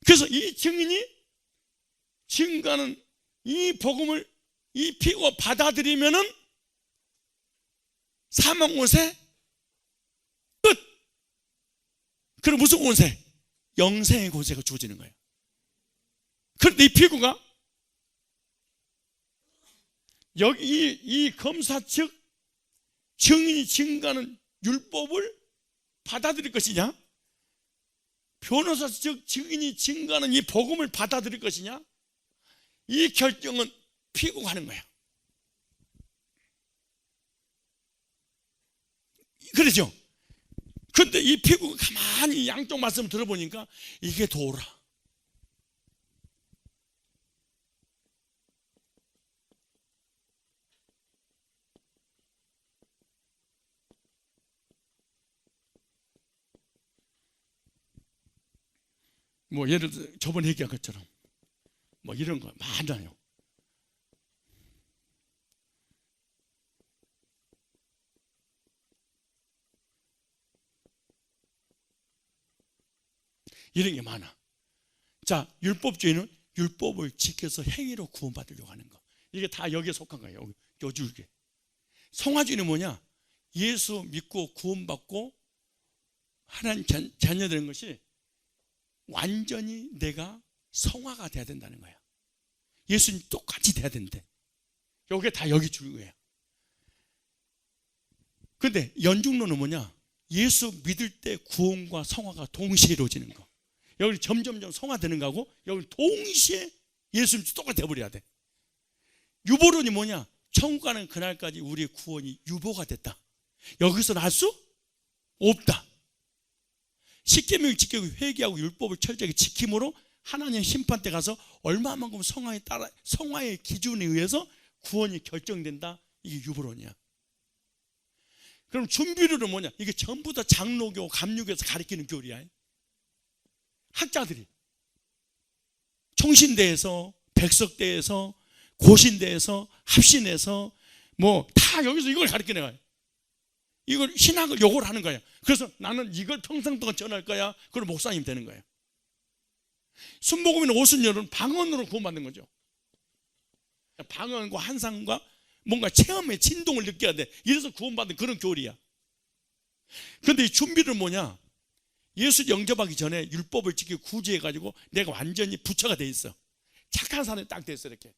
그래서 이 증인이 증거하는 이 복음을 이 피고가 받아들이면은 사망 권세 끝. 그럼 무슨 권세? 영생의 권세가 주어지는 거예요. 그런데 이 피고가 여기 이 검사 측 증인이 증거하는 율법을 받아들일 것이냐, 변호사 측 증인이 증거하는 이 복음을 받아들일 것이냐, 이 결정은 피고가 하는 거야. 그렇죠? 근데 이 피고가 가만히 양쪽 말씀을 들어보니까 이게 도라. 뭐 예를 들어 저번에 얘기한 것처럼 뭐 이런 거 많아요. 이런 게 많아. 자, 율법주의는 율법을 지켜서 행위로 구원받으려고 하는 거. 이게 다 여기에 속한 거예요. 요 줄기. 성화주의는 뭐냐? 예수 믿고 구원받고 하나님 자녀 되는 것이 완전히 내가 성화가 돼야 된다는 거야. 예수님 똑같이 돼야 된대. 이게 다 여기 줄거예요. 그런데 연중론은 뭐냐? 예수 믿을 때 구원과 성화가 동시에 이루어지는 거. 여기 점점점 성화되는 거고, 여기 동시에 예수님 똑같이 돼버려야 돼. 유보론이 뭐냐? 천국 가는 그날까지 우리의 구원이 유보가 됐다. 여기서 날 수 없다. 십계명을 지키고 회개하고 율법을 철저하게 지킴으로 하나님의 심판 때 가서 얼마만큼 성화에 따라 성화의 기준에 의해서 구원이 결정된다. 이게 유보론이야. 그럼 준비론은 뭐냐? 이게 전부 다 장로교, 감리교에서 가르치는 교리야. 학자들이 총신대에서, 백석대에서, 고신대에서, 합신에서 뭐 다 여기서 이걸 가르치는 거야. 이걸 신학을 요구를 하는 거야. 그래서 나는 이걸 평생 동안 전할 거야. 그럼 목사님 되는 거야. 순복음이나 오순절은 방언으로 구원받는 거죠. 방언과 환상과 뭔가 체험의 진동을 느껴야 돼. 이래서 구원받는 그런 교리야. 그런데 이 준비는 뭐냐? 예수 영접하기 전에 율법을 지키고 구제해가지고 내가 완전히 부처가 돼 있어. 착한 사람이 딱 돼 있어 이렇게.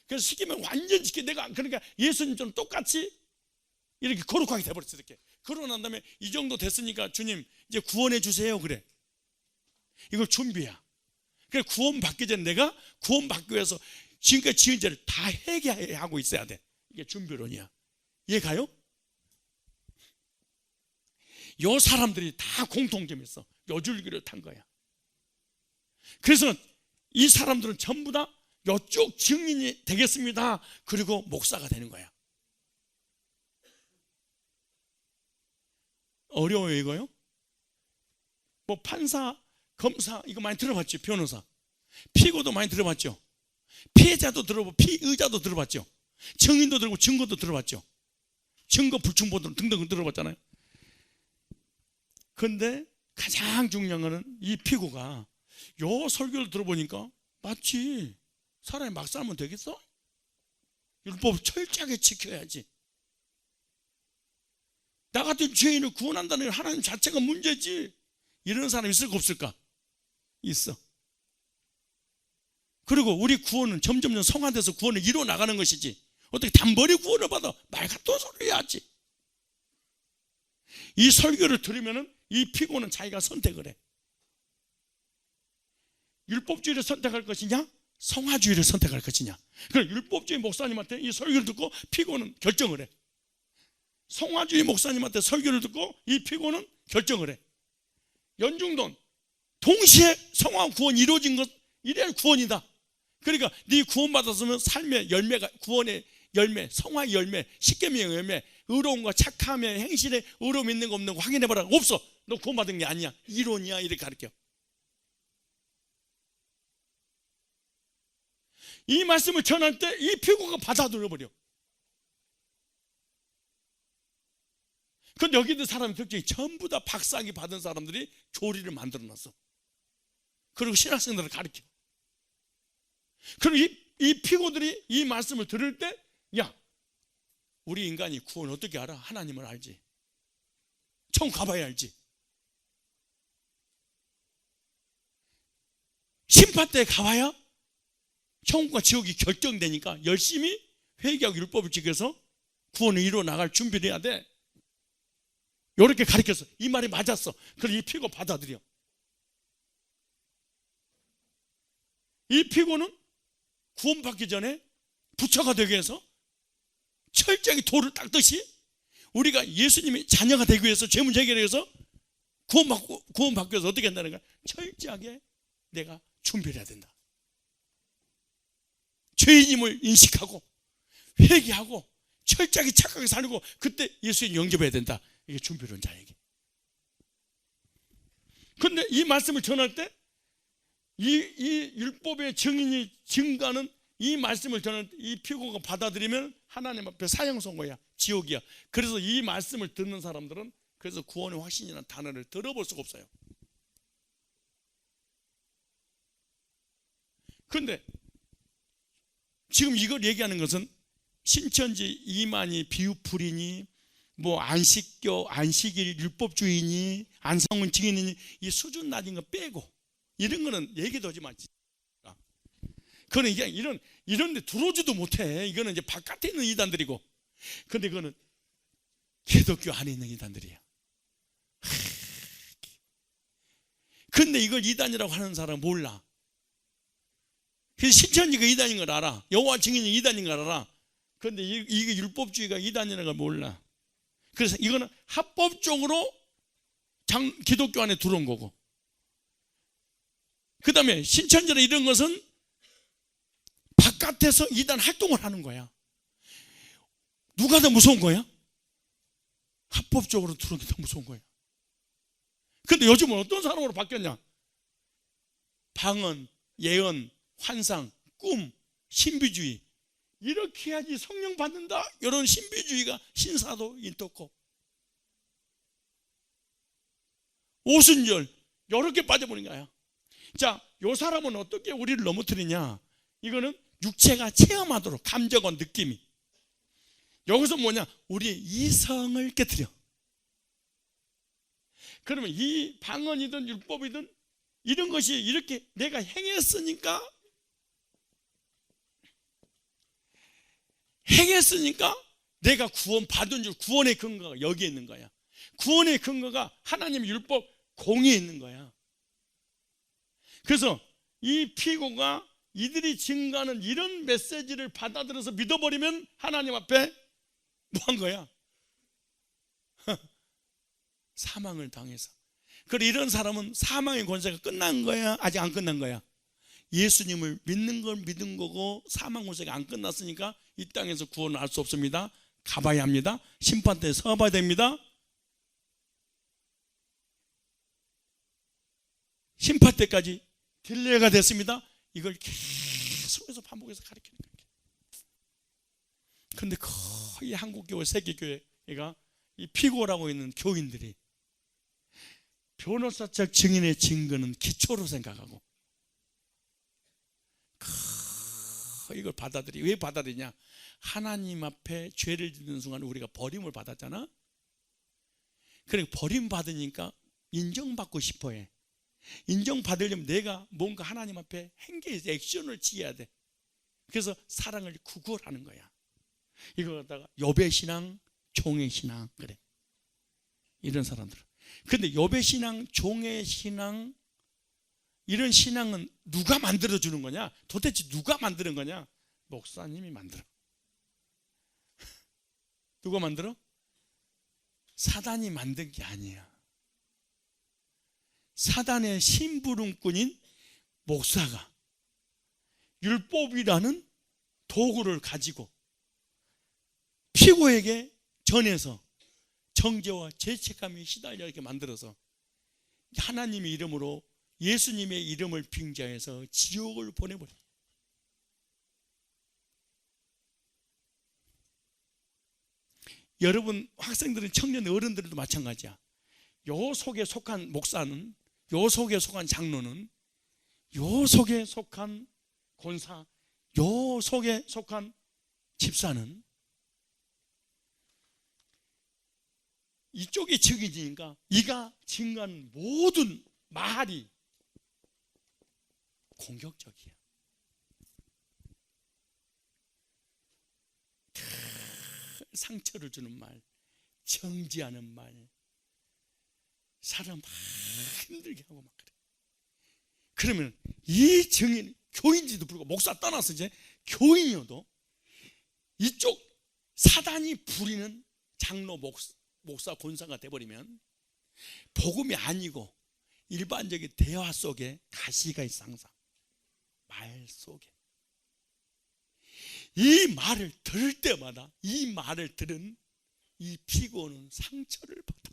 그래서 시키면 완전히 지켜. 내가 그러니까 예수님처럼 똑같이 이렇게 거룩하게 돼버렸어 이렇게. 그러고 난 다음에 이 정도 됐으니까 주님 이제 구원해 주세요 그래. 이걸 준비야. 그래 구원받기 전에 내가 구원받기 위해서 지금까지 지은 죄를 다 회개하고 있어야 돼. 이게 준비론이야. 이해 가요? 요 사람들이 다 공통점이 있어. 요 줄기를 탄 거야. 그래서 이 사람들은 전부 다 요쪽 증인이 되겠습니다. 그리고 목사가 되는 거야. 어려워요 이거요? 뭐 판사, 검사 이거 많이 들어봤죠. 변호사, 피고도 많이 들어봤죠. 피해자도 들어보고 피의자도 들어봤죠. 증인도 들어보고 증거도 들어봤죠. 증거 불충분도 등등 들어봤잖아요. 그런데 가장 중요한 거는 이 피고가 요 설교를 들어보니까 맞지. 사람이 막 살면 되겠어? 율법 철저하게 지켜야지. 나 같은 죄인을 구원한다는 하나님 자체가 문제지. 이런 사람이 있을까 없을까? 있어. 그리고 우리 구원은 점점 성화돼서 구원을 이루어 나가는 것이지 어떻게 단번에 구원을 받아? 말 같은 소리 해야지. 이 설교를 들으면 이 피고는 자기가 선택을 해. 율법주의를 선택할 것이냐 성화주의를 선택할 것이냐. 그럼 율법주의 목사님한테 이 설교를 듣고 피고는 결정을 해. 성화주의 목사님한테 설교를 듣고 이 피고는 결정을 해. 연중론 동시에 성화 구원이 이루어진 것 이래야 구원이다. 그러니까 네 구원받았으면 삶의 열매가 구원의 열매, 성화의 열매, 십계명의 열매, 의로움과 착함의 행실에 의로움 있는 거 없는 거 확인해봐라. 없어. 너 구원받은 게 아니야. 이론이야. 이렇게 가르쳐. 이 말씀을 전할 때 이 피고가 받아들여버려. 근데 여기 있는 사람의 특징이 전부 다 박사학위 받은 사람들이 교리를 만들어놨어. 그리고 신학생들을 가르쳐. 그리고 이 피고들이 이 말씀을 들을 때, 야, 우리 인간이 구원 어떻게 알아? 하나님을 알지. 천국 가봐야 알지. 심판 때 가봐야 천국과 지옥이 결정되니까 열심히 회개하고 율법을 지켜서 구원을 이루어 나갈 준비를 해야 돼. 이렇게 가르쳤어. 이 말이 맞았어. 그래서 이 피고 받아들여. 이 피고는 구원받기 전에 부처가 되기 위해서 철저하게 돌을 닦듯이 우리가 예수님의 자녀가 되기 위해서 죄문제 해결을 위해서 구원받기 위해서 어떻게 한다는 거야? 철저하게 내가 준비를 해야 된다. 죄인임을 인식하고 회개하고 철저하게 착하게 살고 그때 예수님 영접해야 된다. 이게 준비론자에게. 그런데 이 말씀을 전할 때 이 율법의 증인이 증가하는 이 말씀을 전할 때 이 피고가 받아들이면 하나님 앞에 사형선고야. 지옥이야. 그래서 이 말씀을 듣는 사람들은 그래서 구원의 확신이라는 단어를 들어볼 수가 없어요. 그런데 지금 이걸 얘기하는 것은 신천지 이만희 비유풀이니 뭐 안식교, 안식일 율법주의니 안성문 증인이니 이 수준 낮은 거 빼고 이런 거는 얘기도 하지 마. 그거는 이게 이런 데 들어오지도 못해. 이거는 이제 바깥에 있는 이단들이고. 근데 그거는 기독교 안에 있는 이단들이야. 근데 이걸 이단이라고 하는 사람은 몰라. 그래서 신천지가 이단인 걸 알아. 여호와 증인이 이단인 걸 알아. 그런데 이게 율법주의가 이단이라는 걸 몰라. 그래서 이거는 합법적으로 기독교 안에 들어온 거고, 그 다음에 신천지나 이런 것은 바깥에서 이단 활동을 하는 거야. 누가 더 무서운 거야? 합법적으로 들어온 게 더 무서운 거야. 근데 요즘은 어떤 사람으로 바뀌었냐? 방언, 예언, 환상, 꿈, 신비주의, 이렇게 해야지 성령 받는다, 이런 신비주의가 신사도 인떴고, 오순절 이렇게 빠져버린 거야. 자, 요 사람은 어떻게 우리를 넘어뜨리냐? 이거는 육체가 체험하도록, 감정과 느낌이. 여기서 뭐냐? 우리의 이성을 깨뜨려. 그러면 이 방언이든 율법이든 이런 것이 이렇게 내가 행했으니까 내가 구원 받은 줄, 구원의 근거가 여기에 있는 거야. 구원의 근거가 하나님의 율법 공의에 있는 거야. 그래서 이 피고가 이들이 증거하는 이런 메시지를 받아들여서 믿어버리면 하나님 앞에 뭐 한 거야? 사망을 당해서. 그래, 이런 사람은 사망의 권세가 끝난 거야? 아직 안 끝난 거야? 예수님을 믿는 걸 믿은 거고, 사망 권세가 안 끝났으니까 이 땅에서 구원을 알 수 없습니다. 가봐야 합니다. 심판대에 서봐야 됩니다. 심판대까지 딜레이가 됐습니다. 이걸 계속해서 반복해서 가르치는 거예요. 그런데 거의 한국교회, 세계교회가 이 피고라고 있는 교인들이 변호사적 증인의 증거는 기초로 생각하고 이걸 받아들이. 왜 받아들이냐? 하나님 앞에 죄를 짓는 순간 우리가 버림을 받았잖아. 그러니까 버림받으니까 인정받고 싶어해. 인정받으려면 내가 뭔가 하나님 앞에 행동에서 액션을 취해야 돼. 그래서 사랑을 구걸하는 거야. 이걸 갖다가 여배신앙, 종의신앙, 그래, 이런 사람들. 근데 여배신앙, 종의신앙, 이런 신앙은 누가 만들어주는 거냐? 도대체 누가 만드는 거냐? 목사님이 만들어. 누가 만들어? 사단이 만든 게 아니야. 사단의 심부름꾼인 목사가 율법이라는 도구를 가지고 피고에게 전해서 정죄와 죄책감에 시달려 이렇게 만들어서 하나님의 이름으로, 예수님의 이름을 빙자해서 지옥을 보내버려. 여러분 학생들은, 청년 어른들도 마찬가지야. 요 속에 속한 목사는, 요 속에 속한 장로는, 요 속에 속한 권사, 요 속에 속한 집사는 이쪽이 증인이니까 이가 증거한 모든 말이 공격적이야. 상처를 주는 말, 정지하는 말, 사람 막 힘들게 하고 막 그래. 그러면 이 증인, 교인지도 불구하고, 목사 떠나서 이제 교인이어도 이쪽 사단이 부리는 장로, 목사, 권사가 돼버리면 복음이 아니고 일반적인 대화 속에 가시가 있어. 항상 말 속에 이 말을 들을 때마다, 이 말을 들은 이 피고는 상처를 받아.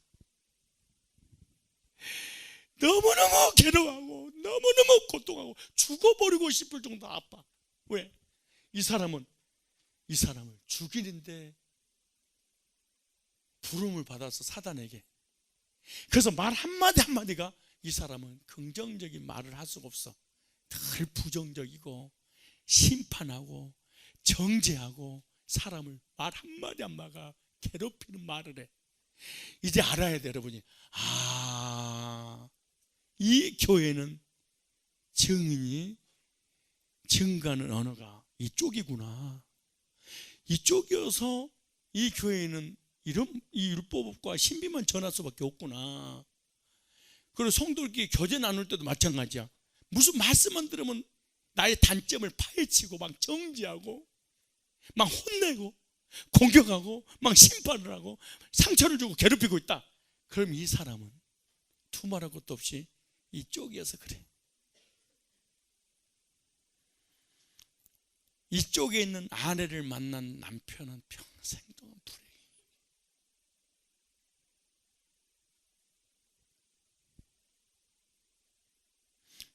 너무너무 괴로워하고 너무너무 고통하고 죽어버리고 싶을 정도 아파. 왜? 이 사람을 죽이는데 부름을 받아서 사단에게. 그래서 말 한마디 한마디가 이 사람은 긍정적인 말을 할 수가 없어. 늘 부정적이고 심판하고 정죄하고 사람을 말 한마디 안 막아 괴롭히는 말을 해. 이제 알아야 돼, 여러분이. 이 교회는 증인이 증가하는 언어가 이쪽이구나. 이쪽이어서 이 교회는 이런 이 율법과 신비만 전할 수밖에 없구나. 그리고 성도들끼리 교제 나눌 때도 마찬가지야. 무슨 말씀만 들으면 나의 단점을 파헤치고 막 정지하고 막 혼내고 공격하고 막 심판을 하고 상처를 주고 괴롭히고 있다. 그럼 이 사람은 두말할 것도 없이 이쪽이어서 그래. 이쪽에 있는 아내를 만난 남편은 평생 동안 불행해.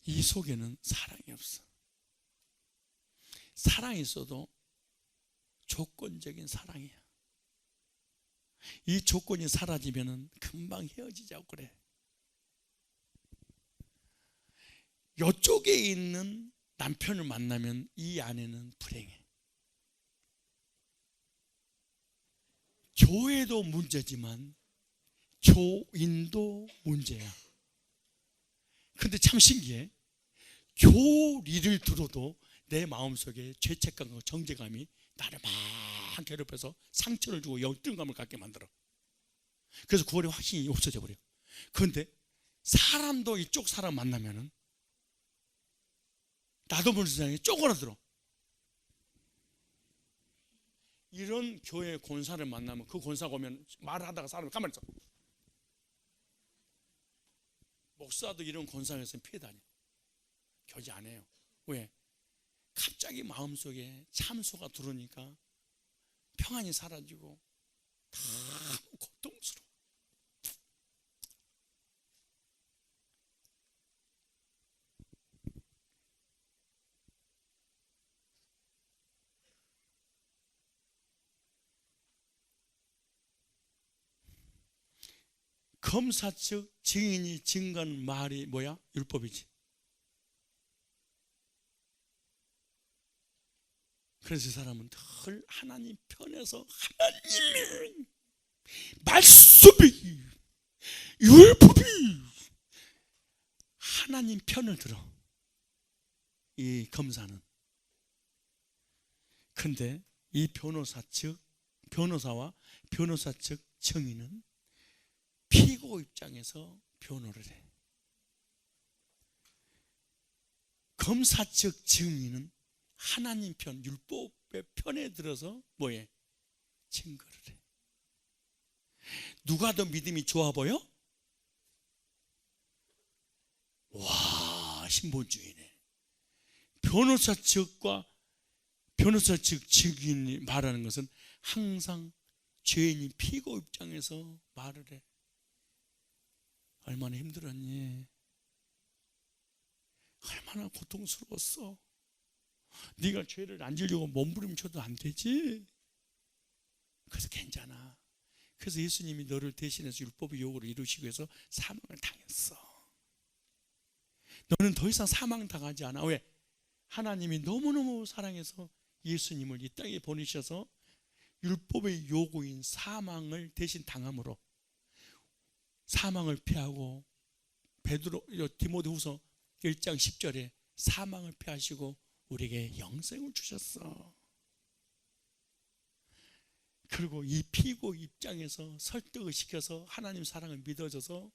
이 속에는 사랑이 없어. 사랑이 있어도 조건적인 사랑이야. 이 조건이 사라지면 금방 헤어지자고 그래. 이쪽에 있는 남편을 만나면 이 아내는 불행해. 교회도 문제지만 교인도 문제야. 근데 참 신기해. 교리를 들어도 내 마음속에 죄책감과 정죄감이 나를 막 괴롭혀서 상처를 주고 역등감을 갖게 만들어. 그래서 구원의 확신이 없어져 버려. 그런데 사람도 이쪽 사람 만나면은 나도 모르는 세상에 쪼그라들어. 이런 교회 권사를 만나면 그 권사가 오면 말하다가 사람이 가만히 있어. 목사도 이런 권사에서 피해 다녀. 교제 안 해요. 왜? 갑자기 마음속에 참소가 들어오니까 평안이 사라지고 너무 고통스러워. 검사 측 증인이 증거하는 말이 뭐야? 율법이지. 그래서 이 사람은 늘 하나님 편에서 하나님의 말씀이 율법이 하나님 편을 들어. 이 검사는. 근데 이 변호사와 변호사 측 증인은 피고 입장에서 변호를 해. 검사 측 증인은 하나님 편, 율법의 편에 들어서 뭐해? 증거를 해. 누가 더 믿음이 좋아 보여? 와, 신본주의네. 변호사 측 증인이 말하는 것은 항상 죄인이 피고 입장에서 말을 해. 얼마나 힘들었니? 얼마나 고통스러웠어? 네가 죄를 안 지려고 몸부림쳐도 안 되지? 그래서 괜찮아. 그래서 예수님이 너를 대신해서 율법의 요구를 이루시기 위해서 사망을 당했어. 너는 더 이상 사망당하지 않아. 왜? 하나님이 너무너무 사랑해서 예수님을 이 땅에 보내셔서 율법의 요구인 사망을 대신 당함으로 사망을 피하고 디모데후서 1장 10절에 사망을 피하시고 우리에게 영생을 주셨어. 그리고 이 피고 입장에서 설득을 시켜서 하나님 사랑을 믿어줘서,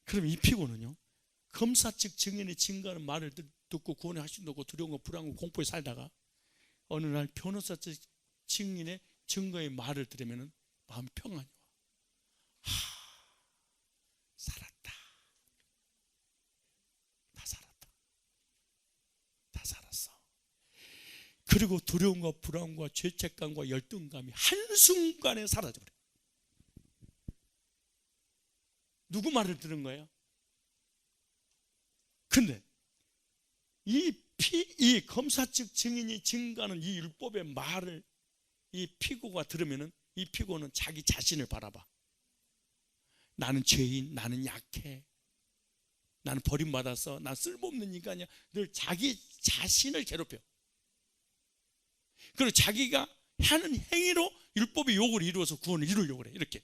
그럼 이 피고는요, 검사 측 증인의 증거하는 말을 듣고 구원의 확신도 없고 두려움과 불안과 공포에 살다가 어느 날 변호사 측 증인의 증거의 말을 들으면 마음이 평안이 와. 살았다. 다 살았다. 다 살았어. 그리고 두려움과 불안과 죄책감과 열등감이 한순간에 사라져버려. 누구 말을 들은 거예요? 근데 이 검사 측 증인이 증거하는 이 율법의 말을 이 피고가 들으면은 이 피고는 자기 자신을 바라봐. 나는 죄인, 나는 약해. 나는 버림받았어, 난 쓸모없는 인간이야. 늘 자기 자신을 괴롭혀. 그리고 자기가 하는 행위로 율법의 요구를 이루어서 구원을 이루려고 그래. 이렇게.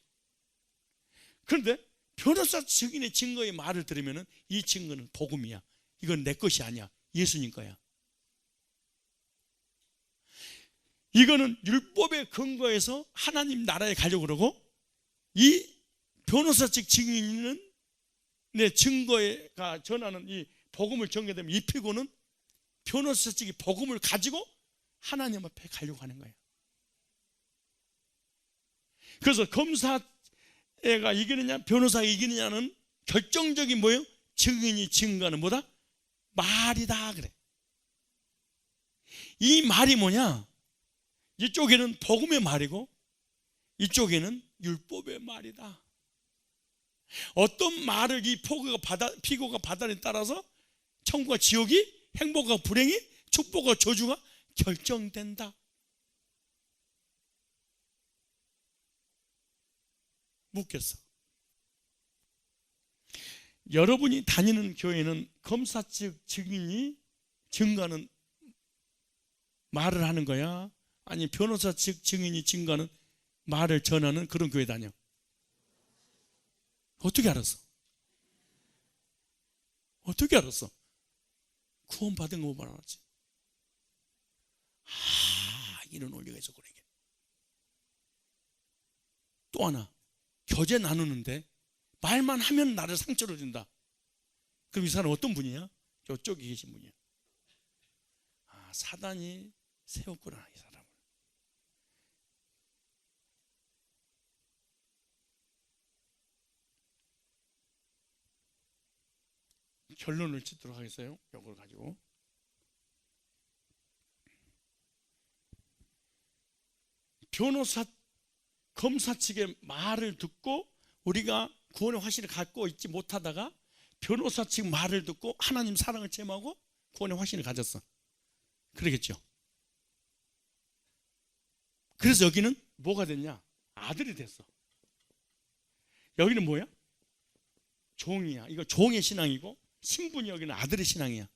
그런데 변호사 증인의 증거의 말을 들으면 이 증거는 복음이야. 이건 내 것이 아니야. 예수님 거야. 이거는 율법의 근거에서 하나님 나라에 가려고 그러고, 이 변호사 측 증인은 내 증거가 전하는 이 복음을 전개되면 이 피고는 변호사 측이 복음을 가지고 하나님 앞에 가려고 하는 거예요. 그래서 검사가 이기느냐 변호사가 이기느냐는 결정적인 뭐예요? 증인이 증거하는 뭐다? 말이다 그래. 이 말이 뭐냐? 이쪽에는 복음의 말이고 이쪽에는 율법의 말이다. 어떤 말을 이 피고가 받아에 따라서 천국과 지옥이, 행복과 불행이, 축복과 저주가 결정된다. 묻겠어. 여러분이 다니는 교회는 검사 측 증인이 증거하는 말을 하는 거야? 아니 변호사 측 증인이 증거하는 말을 전하는 그런 교회 다녀? 어떻게 알았어? 어떻게 알았어? 구원받은 거 보면 알았지. 이런 원리가 있어. 그러게. 또 하나, 교제 나누는데 말만 하면 나를 상처를 준다. 그럼 이 사람은 어떤 분이야? 저쪽에 계신 분이야. 사단이 세웠구나 이 사람을. 결론을 짓도록 하겠어요. 이걸 가지고. 검사 측의 말을 듣고 우리가 구원의 확신을 갖고 있지 못하다가 변호사 측 말을 듣고 하나님 사랑을 체험하고 구원의 확신을 가졌어. 그러겠죠. 그래서 여기는 뭐가 됐냐? 아들이 됐어. 여기는 뭐야? 종이야. 이거 종의 신앙이고, 신분이 여기는 아들의 신앙이야.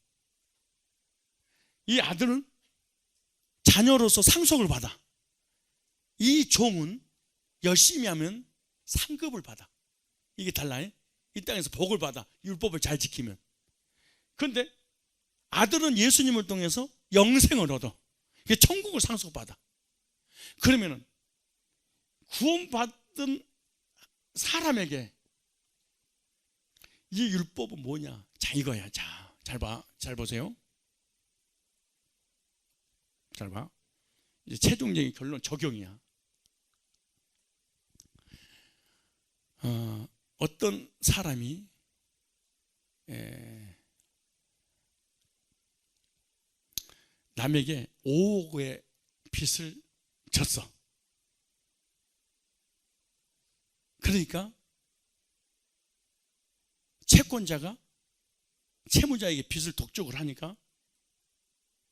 이 아들은 자녀로서 상속을 받아. 이 종은 열심히 하면 상급을 받아. 이게 달라요. 이 땅에서 복을 받아. 율법을 잘 지키면. 그런데 아들은 예수님을 통해서 영생을 얻어. 이게 천국을 상속받아. 그러면은 구원받은 사람에게 이 율법은 뭐냐? 자, 이거야. 자, 잘 봐. 잘 보세요. 잘 봐. 이제 최종적인 결론 적용이야. 어떤 사람이 남에게 5억의 빚을 졌어. 그러니까 채권자가 채무자에게 빚을 독촉을 하니까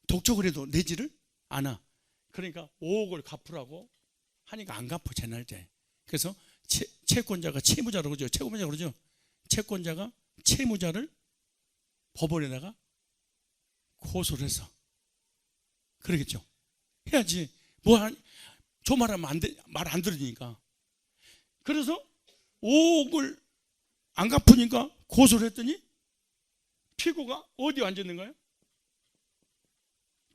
독촉을 해도 내지를 않아. 그러니까 5억을 갚으라고 하니까 안 갚아. 제날때. 그래서 채권자가 채무자로 그러죠. 채권자가 그러죠. 채권자가 채무자를 법원에다가 고소를 해서. 그러겠죠. 해야지. 저 말하면 안 돼. 말 안 들으니까. 그래서 5억을 안 갚으니까 고소를 했더니 피고가 어디에 앉았는 거예요?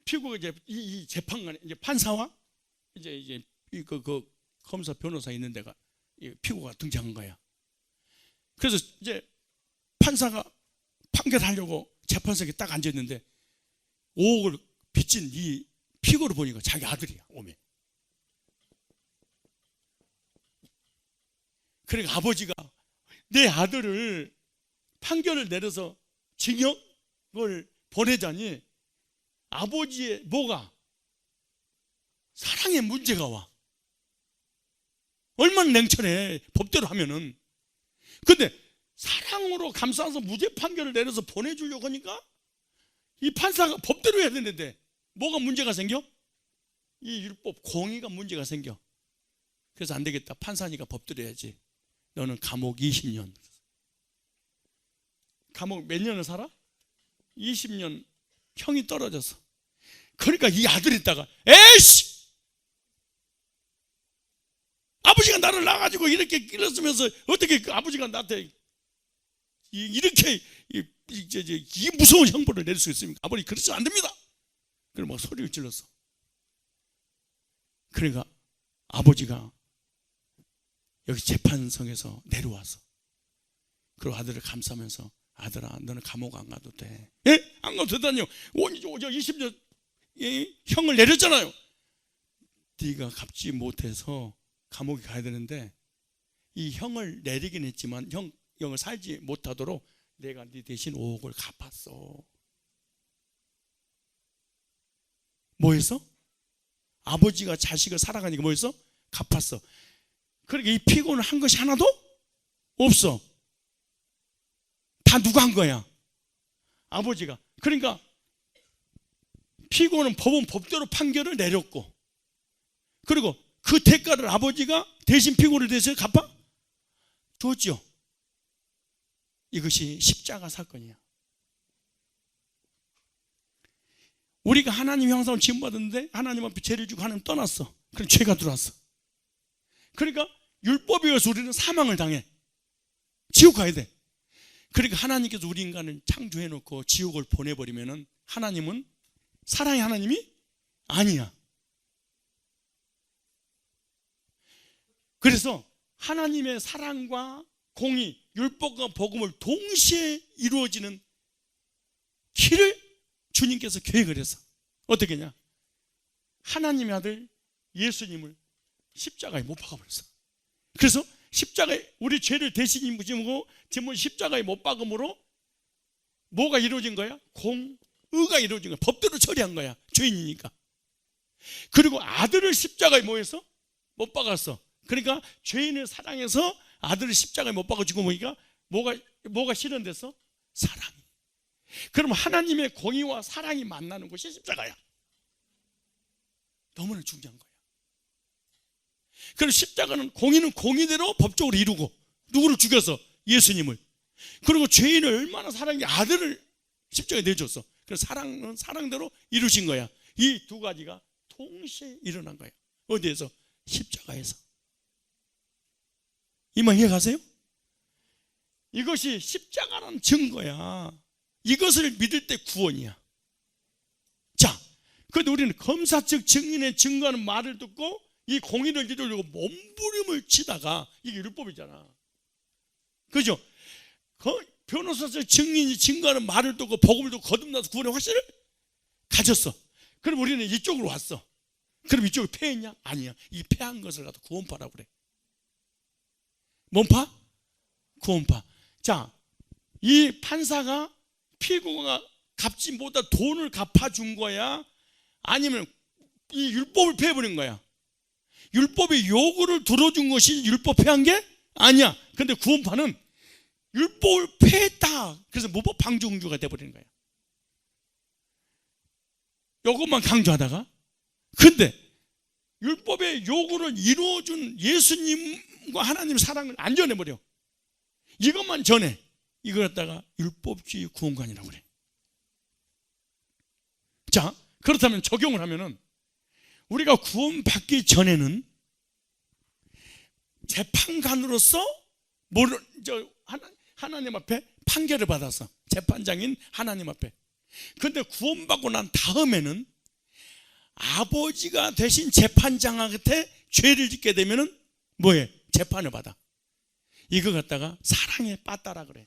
피고가 이제 이 재판관에 이제 판사와 이제 그 검사 변호사 있는 데가 피고가 등장한 거야. 그래서 이제 판사가 판결하려고 재판석에 딱 앉았는데 5억을 빚진 이 피고를 보니까 자기 아들이야. 오메. 그러니까 아버지가 내 아들을 판결을 내려서 징역을 보내자니 아버지의 뭐가? 사랑의 문제가 와. 얼마나 냉철해. 법대로 하면은. 근데 사랑으로 감싸서 무죄 판결을 내려서 보내주려고 하니까 이 판사가 법대로 해야 되는데 뭐가 문제가 생겨? 이 율법 공의가 문제가 생겨. 그래서 안 되겠다. 판사니까 법대로 해야지. 너는 감옥 20년. 감옥 몇 년을 살아? 20년 형이 떨어져서. 그러니까 이 아들이 있다가 에이씨! 아버지가 나를 낳아가지고 이렇게 길렀으면서 어떻게 그 아버지가 나한테 이렇게 이 무서운 형벌을 내릴 수 있습니까? 아버지 그러시면 안 됩니다. 그럼 막 소리를 질렀어. 그러니까 아버지가 여기 재판석에서 내려와서 그리고 아들을 감싸면서 아들아 너는 감옥 안 가도 돼. 예? 안 가도 되다니요. 20년 형을 내렸잖아요. 네가 갚지 못해서 감옥에 가야 되는데 이 형을 내리긴 했지만 형을 살지 못하도록 내가 네 대신 5억을 갚았어. 뭐했어? 아버지가 자식을 사랑하니까 뭐했어? 갚았어. 그러니까 이 피고는 한 것이 하나도 없어. 다 누가 한 거야? 아버지가. 그러니까 피고는 법은 법대로 판결을 내렸고 그리고 그 대가를 아버지가 대신 피고를 대해서 갚아 줬죠. 이것이 십자가 사건이야. 우리가 하나님 형상을 지음받았는데 하나님 앞에 죄를 지고 하나님 떠났어. 그럼 죄가 들어왔어. 그러니까 율법에 의해서 우리는 사망을 당해. 지옥 가야 돼. 그러니까 하나님께서 우리 인간을 창조해 놓고 지옥을 보내버리면은 하나님은 사랑의 하나님이 아니야. 그래서 하나님의 사랑과 공의, 율법과 복음을 동시에 이루어지는 길을 주님께서 계획을 해서 어떻게 했냐? 하나님의 아들 예수님을 십자가에 못 박아버렸어. 그래서 십자가에 우리 죄를 대신 지고 십자가에 못 박음으로 뭐가 이루어진 거야? 공의가 이루어진 거야. 법대로 처리한 거야. 죄인이니까. 그리고 아들을 십자가에 뭐 했어? 못 박았어. 그러니까 죄인을 사랑해서 아들을 십자가에 못 박아 주고 보니까 뭐가 실현됐어? 사랑이. 그럼 하나님의 공의와 사랑이 만나는 곳이 십자가야. 너무나 중요한 거야. 그럼 십자가는 공의는 공의대로 법적으로 이루고 누구를 죽여서? 예수님을. 그리고 죄인을 얼마나 사랑해 아들을 십자가에 내줬어. 그래서 사랑은 사랑대로 이루신 거야. 이 두 가지가 동시에 일어난 거야. 어디에서? 십자가에서. 이 말 이해가세요? 이것이 십자가라는 증거야. 이것을 믿을 때 구원이야. 자, 그런데 우리는 검사 측 증인의 증거하는 말을 듣고 이 공의를 이루려고 몸부림을 치다가 이게 율법이잖아. 그죠? 변호사 측 증인이 증거하는 말을 듣고 복음을 듣고 거듭나서 구원의 확신을 가졌어. 그럼 우리는 이쪽으로 왔어. 그럼 이쪽을 패했냐? 아니야. 이 패한 것을 갖다 구원파라고 그래. 뭔파? 구원파. 자, 이 판사가 피고가 갚지 못한 돈을 갚아준 거야? 아니면 이 율법을 패해버린 거야? 율법의 요구를 들어준 것이 율법 패한 게 아니야. 근데 구원파는 율법을 패했다. 그래서 무법 방종주가 돼버리는 거야. 이것만 강조하다가 근데 율법의 요구를 이루어준 예수님과 하나님 사랑을 안 전해버려. 이것만 전해. 이걸 갖다가 율법주의 구원관이라고 그래. 자, 그렇다면 적용을 하면은 우리가 구원받기 전에는 재판관으로서 하나님 앞에 판결을 받아서 재판장인 하나님 앞에. 그런데 구원받고 난 다음에는 아버지가 대신 재판장한테 죄를 짓게 되면은 뭐해? 재판을 받아. 이거 갖다가 사랑에 빠따라 그래.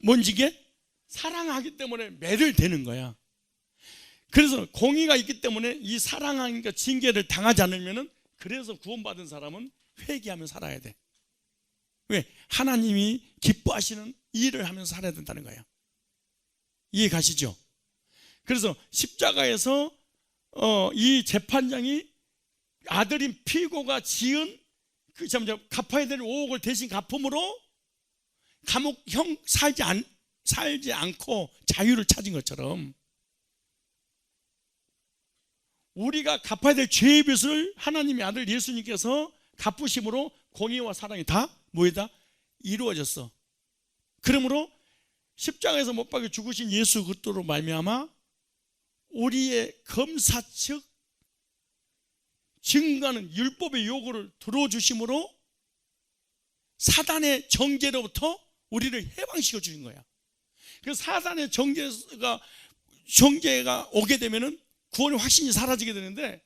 뭔지 이게? 사랑하기 때문에 매를 대는 거야. 그래서 공의가 있기 때문에 이 사랑하니까 징계를 당하지 않으면은 그래서 구원받은 사람은 회개하며 살아야 돼. 왜? 하나님이 기뻐하시는 일을 하면서 살아야 된다는 거야. 이해 가시죠? 그래서 십자가에서 이 재판장이 아들인 피고가 지은 갚아야 될 5억을 대신 갚음으로 감옥형 살지 않고 자유를 찾은 것처럼 우리가 갚아야 될 죄의 빚을 하나님의 아들 예수님께서 갚으심으로 공의와 사랑이 다 뭐이다? 이루어졌어. 그러므로 십자가에서 못 박혀 죽으신 예수 그리스도로 말미암아 우리의 검사측 증거하는 율법의 요구를 들어주심으로 사단의 정죄로부터 우리를 해방시켜 주신 거야. 그래서 사단의 정죄가 오게 되면은 구원의 확신이 사라지게 되는데,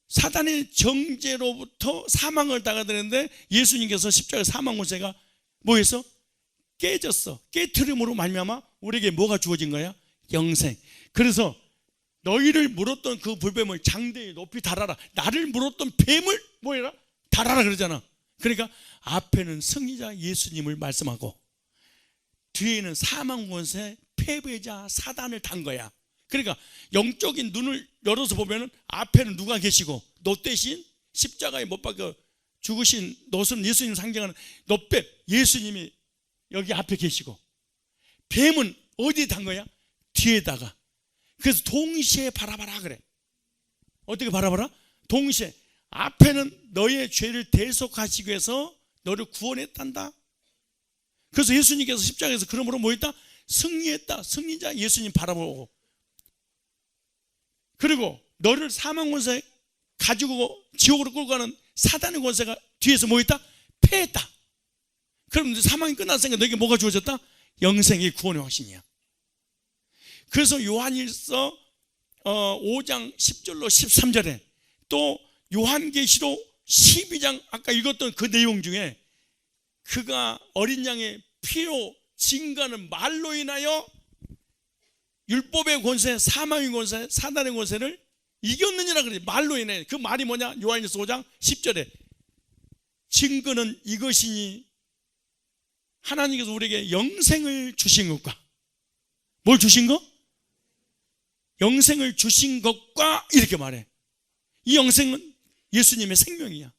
사단의 정죄로부터 사망을 당하게 되는데, 예수님께서 십자가의 사망 권세가 뭐였어? 깨졌어. 깨트림으로 말미암아 우리에게 뭐가 주어진 거야? 영생. 그래서 너희를 물었던 그 불뱀을 장대에 높이 달아라. 나를 물었던 뱀을 뭐해라? 달아라 그러잖아. 그러니까 앞에는 승리자 예수님을 말씀하고 뒤에는 사망 권세 패배자 사단을 단 거야. 그러니까 영적인 눈을 열어서 보면은 앞에는 누가 계시고, 너 대신 십자가에 못 박혀 죽으신 너는 예수님 상징하는 너뱀 예수님이 여기 앞에 계시고, 뱀은 어디에 단 거야? 뒤에다가. 그래서 동시에 바라봐라 그래. 어떻게 바라봐라? 동시에. 앞에는 너의 죄를 대속하시기 위해서 너를 구원했단다. 그래서 예수님께서 십자가에서 그러므로 뭐 했다? 승리했다. 승리자 예수님 바라보고, 그리고 너를 사망 권세 가지고 지옥으로 끌고 가는 사단의 권세가 뒤에서 뭐 했다? 패했다. 그럼 사망이 끝났으니까 너에게 뭐가 주어졌다? 영생의 구원의 확신이야. 그래서 요한일서 5장 10절로 13절에 또 요한계시록 12장 아까 읽었던 그 내용 중에 그가 어린 양의 피로 증거하는 말로 인하여 율법의 권세, 사망의 권세, 사단의 권세를 이겼느니라 그래. 말로 인해. 그 말이 뭐냐? 요한일서 5장 10절에 증거는 이것이니 하나님께서 우리에게 영생을 주신 것과, 뭘 주신 것? 영생을 주신 것과 이렇게 말해. 이 영생은 예수님의 생명이야.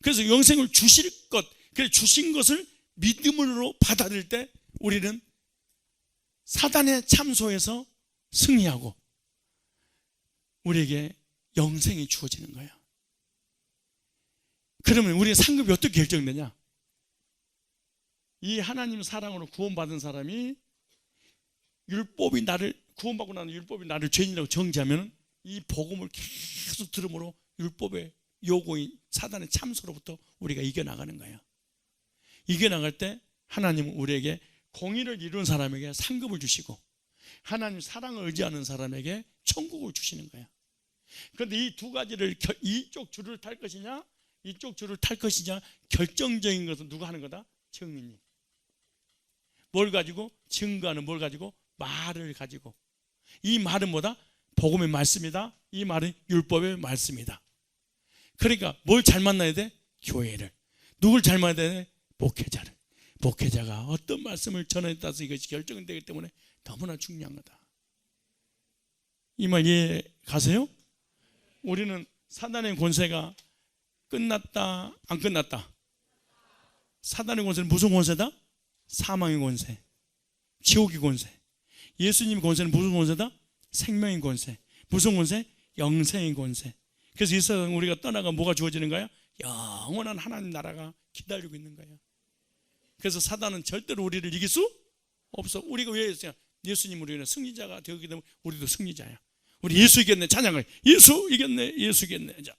그래서 영생을 주실 것, 그래서 주신 것을 믿음으로 받아들일 때 우리는 사단의 참소에서 승리하고 우리에게 영생이 주어지는 거예요. 그러면 우리의 상급이 어떻게 결정되냐? 이 하나님 사랑으로 구원받은 사람이 율법이 나를 구원받고 나는 율법이 나를 죄인이라고 정죄하면 이 복음을 계속 들음으로 율법의 요구인 사단의 참소로부터 우리가 이겨나가는 거예요. 이겨나갈 때 하나님은 우리에게 공의를 이룬 사람에게 상급을 주시고 하나님 사랑을 의지하는 사람에게 천국을 주시는 거예요. 그런데 이 두 가지를 이쪽 줄을 탈 것이냐 이쪽 줄을 탈 것이냐 결정적인 것은 누가 하는 거다? 증인이. 뭘 가지고? 증거하는 뭘 가지고? 말을 가지고. 이 말은 뭐다? 복음의 말씀이다. 이 말은 율법의 말씀이다. 그러니까 뭘 잘 만나야 돼? 교회를. 누굴 잘 만나야 돼? 목회자를. 목회자가 어떤 말씀을 전하에 따라서 이것이 결정되기 때문에 너무나 중요한 거다. 이 말 이해 가세요? 우리는 사단의 권세가 끝났다 안 끝났다? 사단의 권세는 무슨 권세다? 사망의 권세, 지옥의 권세. 예수님의 권세는 무슨 권세다? 생명의 권세. 무슨 권세? 영생의 권세. 그래서 이 세상 우리가 떠나가 뭐가 주어지는 거야? 영원한 하나님 나라가 기다리고 있는 거야. 그래서 사단은 절대로 우리를 이길 수 없어. 우리가 왜 했어요? 예수님 우리는 승리자가 되었기 때문에 우리도 승리자야. 우리 예수 이겼네 찬양을. 예수 이겼네, 예수 이겼네. 자,